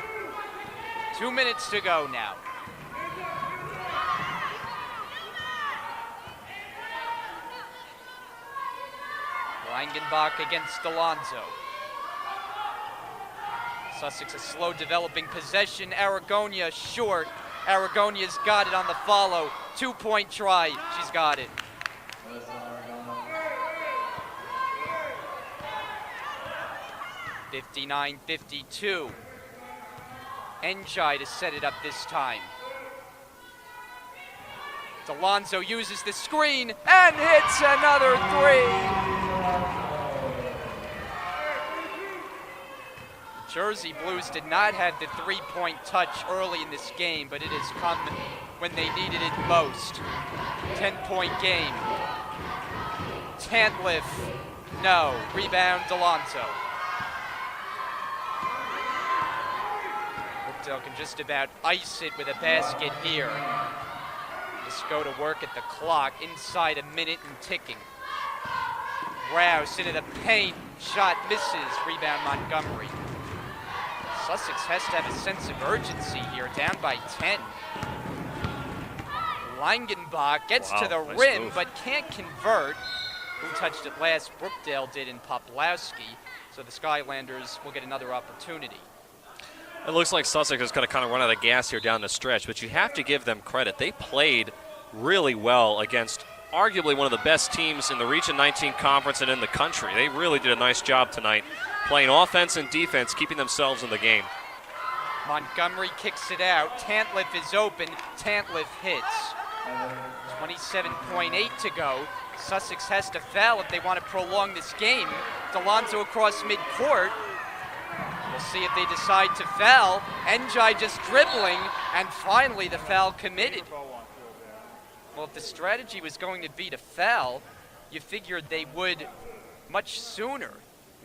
2 minutes to go now. Langenbach against Alonzo. Sussex a slow developing possession. Aragonia short. Aragonia's got it on the follow. 2-point try. She's got it. (59-52). Njai to set it up this time. Delonzo uses the screen and hits another 3. Jersey Blues did not have the 3-point touch early in this game, but it has come when they needed it most. 10-point game. Tantliff, no. Rebound, Delonzo. Brookdale can just about ice it with a basket here. Just go to work at the clock inside a minute and ticking. Rouse into the paint. Shot misses. Rebound Montgomery. Sussex has to have a sense of urgency here, down by 10. Langenbach gets to the nice rim, move. but can't convert. Who touched it last? Brookdale did in Poplawski. So the Skylanders will get another opportunity. It looks like Sussex is going to kind of run out of gas here down the stretch, but you have to give them credit. They played really well against arguably one of the best teams in the Region 19 Conference and in the country. They really did a nice job tonight, playing offense and defense, keeping themselves in the game. Montgomery kicks it out. Tantliff is open. Tantliff hits. 27.8 to go. Sussex has to foul if they want to prolong this game. Delonzo across midcourt. We'll see if they decide to foul. Njai just dribbling, and finally the foul committed. Well, if the strategy was going to be to foul, you figured they would much sooner.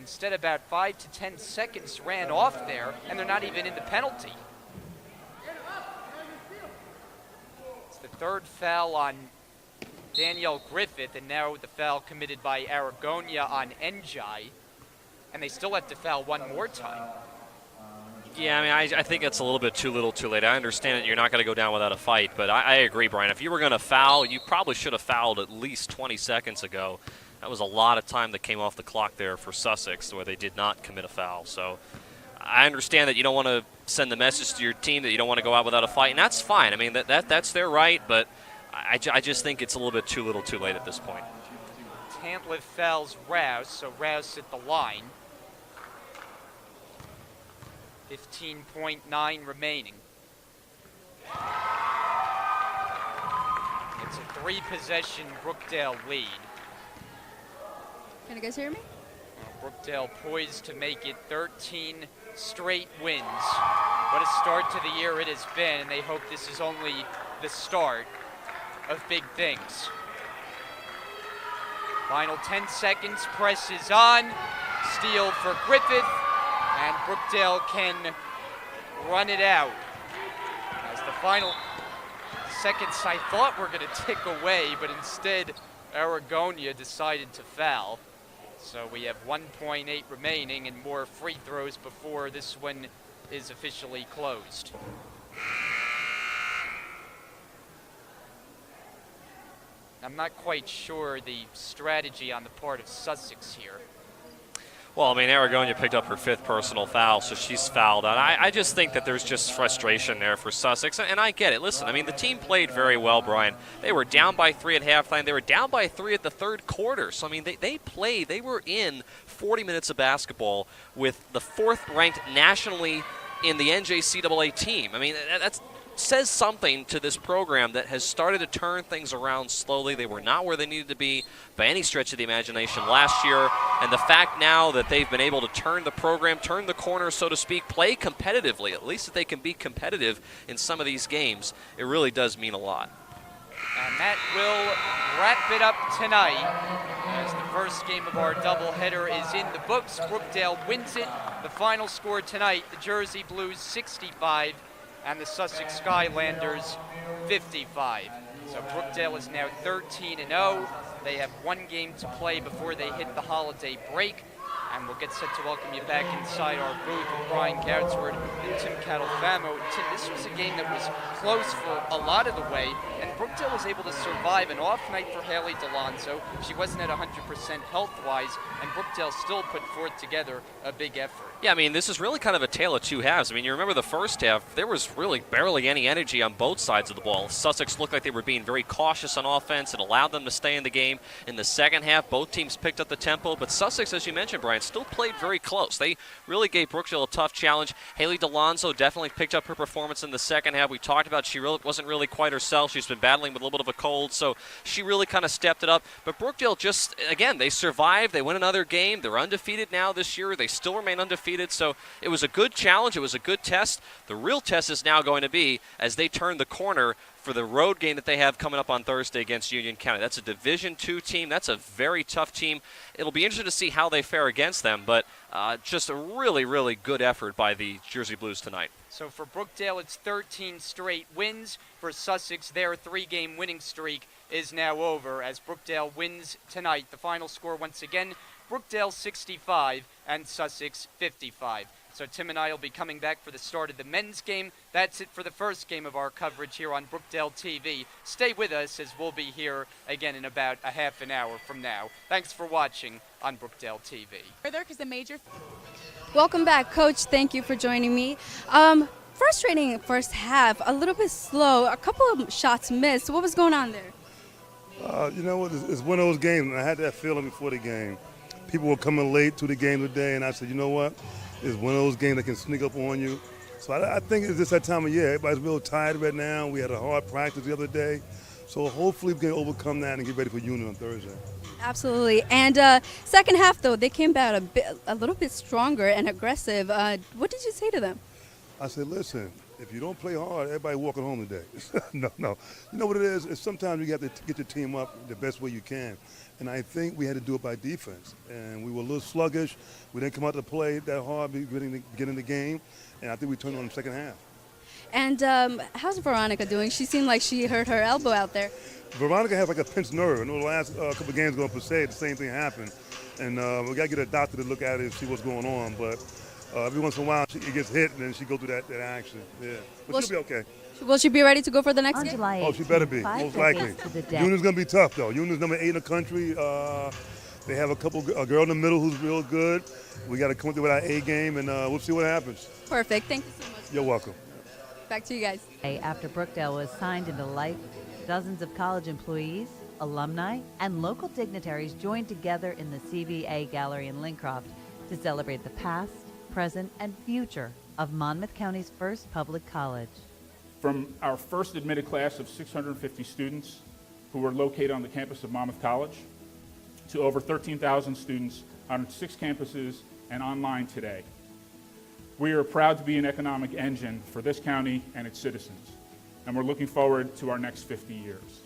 Instead, about 5 to 10 seconds ran off there, and they're not even in the penalty. It's the third foul on Danielle Griffith, and now the foul committed by Aragonia on Njai. And they still have to foul one more time. Yeah, I mean, I think it's a little bit too little too late. I understand that you're not going to go down without a fight, but I agree, Brian. If you were going to foul, you probably should have fouled at least 20 seconds ago. That was a lot of time that came off the clock there for Sussex, where they did not commit a foul. So I understand that you don't want to send the message to your team that you don't want to go out without a fight, and that's fine. I mean, that's their right, but I just think it's a little bit too little too late at this point. Tantliff fouls Rouse, so Rouse at the line. 15.9 remaining. It's a three-possession Brookdale lead. Can you guys hear me? Brookdale poised to make it 13 straight wins. What a start to the year it has been, and they hope this is only the start of big things. Final 10 seconds, press is on. Steal for Griffith, and Brookdale can run it out. As the final seconds I thought were going to tick away, but instead Aragonia decided to foul. So we have 1.8 remaining and more free throws before this one is officially closed. I'm not quite sure the strategy on the part of Sussex here. Well, I mean, Aragonia picked up her fifth personal foul, so she's fouled out. I just think that there's just frustration there for Sussex, and I get it. Listen, I mean, the team played very well, Brian. They were down by 3 at halftime. They were down by 3 at the third quarter. So, I mean, they played. They were in 40 minutes of basketball with the fourth-ranked nationally in the NJCAA team. I mean, that's says something to this program that has started to turn things around slowly. They were not where they needed to be by any stretch of the imagination last year, and the fact now that they've been able to turn the program, turn the corner, so to speak, play competitively, at least that they can be competitive in some of these games, it really does mean a lot. And that will wrap it up tonight as the first game of our doubleheader is in the books. Brookdale wins it. The final score tonight, the Jersey Blues 65 and the Sussex Skylanders 55. So Brookdale is now 13-0. They have one game to play before they hit the holiday break. And we'll get set to welcome you back inside our booth with Brian Goudsward and Tim Catalfamo. Tim, this was a game that was close for a lot of the way, and Brookdale was able to survive an off night for Haley Delonzo. She wasn't at 100% health-wise, and Brookdale still put forth together a big effort. Yeah, I mean, this is really kind of a tale of two halves. I mean, you remember the first half, there was really barely any energy on both sides of the ball. Sussex looked like they were being very cautious on offense and allowed them to stay in the game. In the second half, both teams picked up the tempo, but Sussex, as you mentioned, Brian, still played very close. They really gave Brookdale a tough challenge. Haley Delonzo definitely picked up her performance in the second half. We talked about she wasn't really quite herself. She's been battling with a little bit of a cold, so she really kind of stepped it up. But Brookdale just, again, they survived. They win another game. They're undefeated now this year. They still remain undefeated, so it was a good challenge. It was a good test. The real test is now going to be as they turn the corner for the road game that they have coming up on Thursday against Union County. That's a Division II team. That's a very tough team. It'll be interesting to see how they fare against them, but just a really, really good effort by the Jersey Blues tonight. So for Brookdale, it's 13 straight wins. For Sussex, their 3-game winning streak is now over as Brookdale wins tonight. The final score once again, Brookdale 65 and Sussex 55. So Tim and I will be coming back for the start of the men's game. That's it for the first game of our coverage here on Brookdale TV. Stay with us as we'll be here again in about a half an hour from now. Thanks for watching on Brookdale TV. Further, because the major. Welcome back, Coach. Thank you for joining me. Frustrating first half, a little bit slow, a couple of shots missed. What was going on there? You know what? It's one of those games, and I had that feeling before the game. People were coming late to the game today, and I said, you know what? It's one of those games that can sneak up on you. So I think it's just that time of year. Everybody's real tired right now. We had a hard practice the other day. So hopefully we can overcome that and get ready for Union on Thursday. Absolutely. And second half, though, they came back a little bit stronger and aggressive. What did you say to them? I said, listen, if you don't play hard, everybody walking home today. No. You know what it is? It's sometimes you have to get your team up the best way you can. And I think we had to do it by defense. And we were a little sluggish. We didn't come out to play that hard beginning to get in the game. And I think we turned on the second half. And how's Veronica doing? She seemed like she hurt her elbow out there. Veronica has like a pinched nerve. I know the last couple of games going per se, the same thing happened. And we got to get a doctor to look at it and see what's going on. But every once in a while, it gets hit, and then she goes through that action. Yeah, but Well, she'll be okay. Will she be ready to go for the next On game? July 8th, Oh, she better be, most likely. Union's going to be tough, though. Union's number 8 in the country. They have a girl in the middle who's real good. We got to come through with our A game, and we'll see what happens. Perfect. Thank you so much. You're welcome. Back to you guys. After Brookdale was signed into life, dozens of college employees, alumni, and local dignitaries joined together in the CVA Gallery in Lincroft to celebrate the past, present, and future of Monmouth County's first public college. From our first admitted class of 650 students who were located on the campus of Monmouth College to over 13,000 students on 6 campuses and online today. We are proud to be an economic engine for this county and its citizens, and we're looking forward to our next 50 years.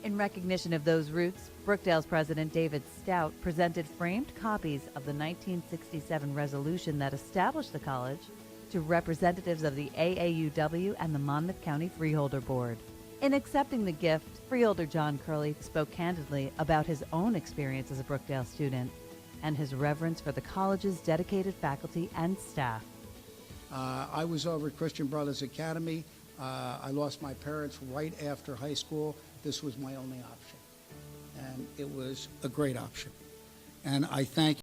In recognition of those roots, Brookdale's President David Stout presented framed copies of the 1967 resolution that established the college to representatives of the AAUW and the Monmouth County Freeholder Board. In accepting the gift, Freeholder John Curley spoke candidly about his own experience as a Brookdale student and his reverence for the college's dedicated faculty and staff. I was over at Christian Brothers Academy. I lost my parents right after high school. This was my only option, and it was a great option. And I thank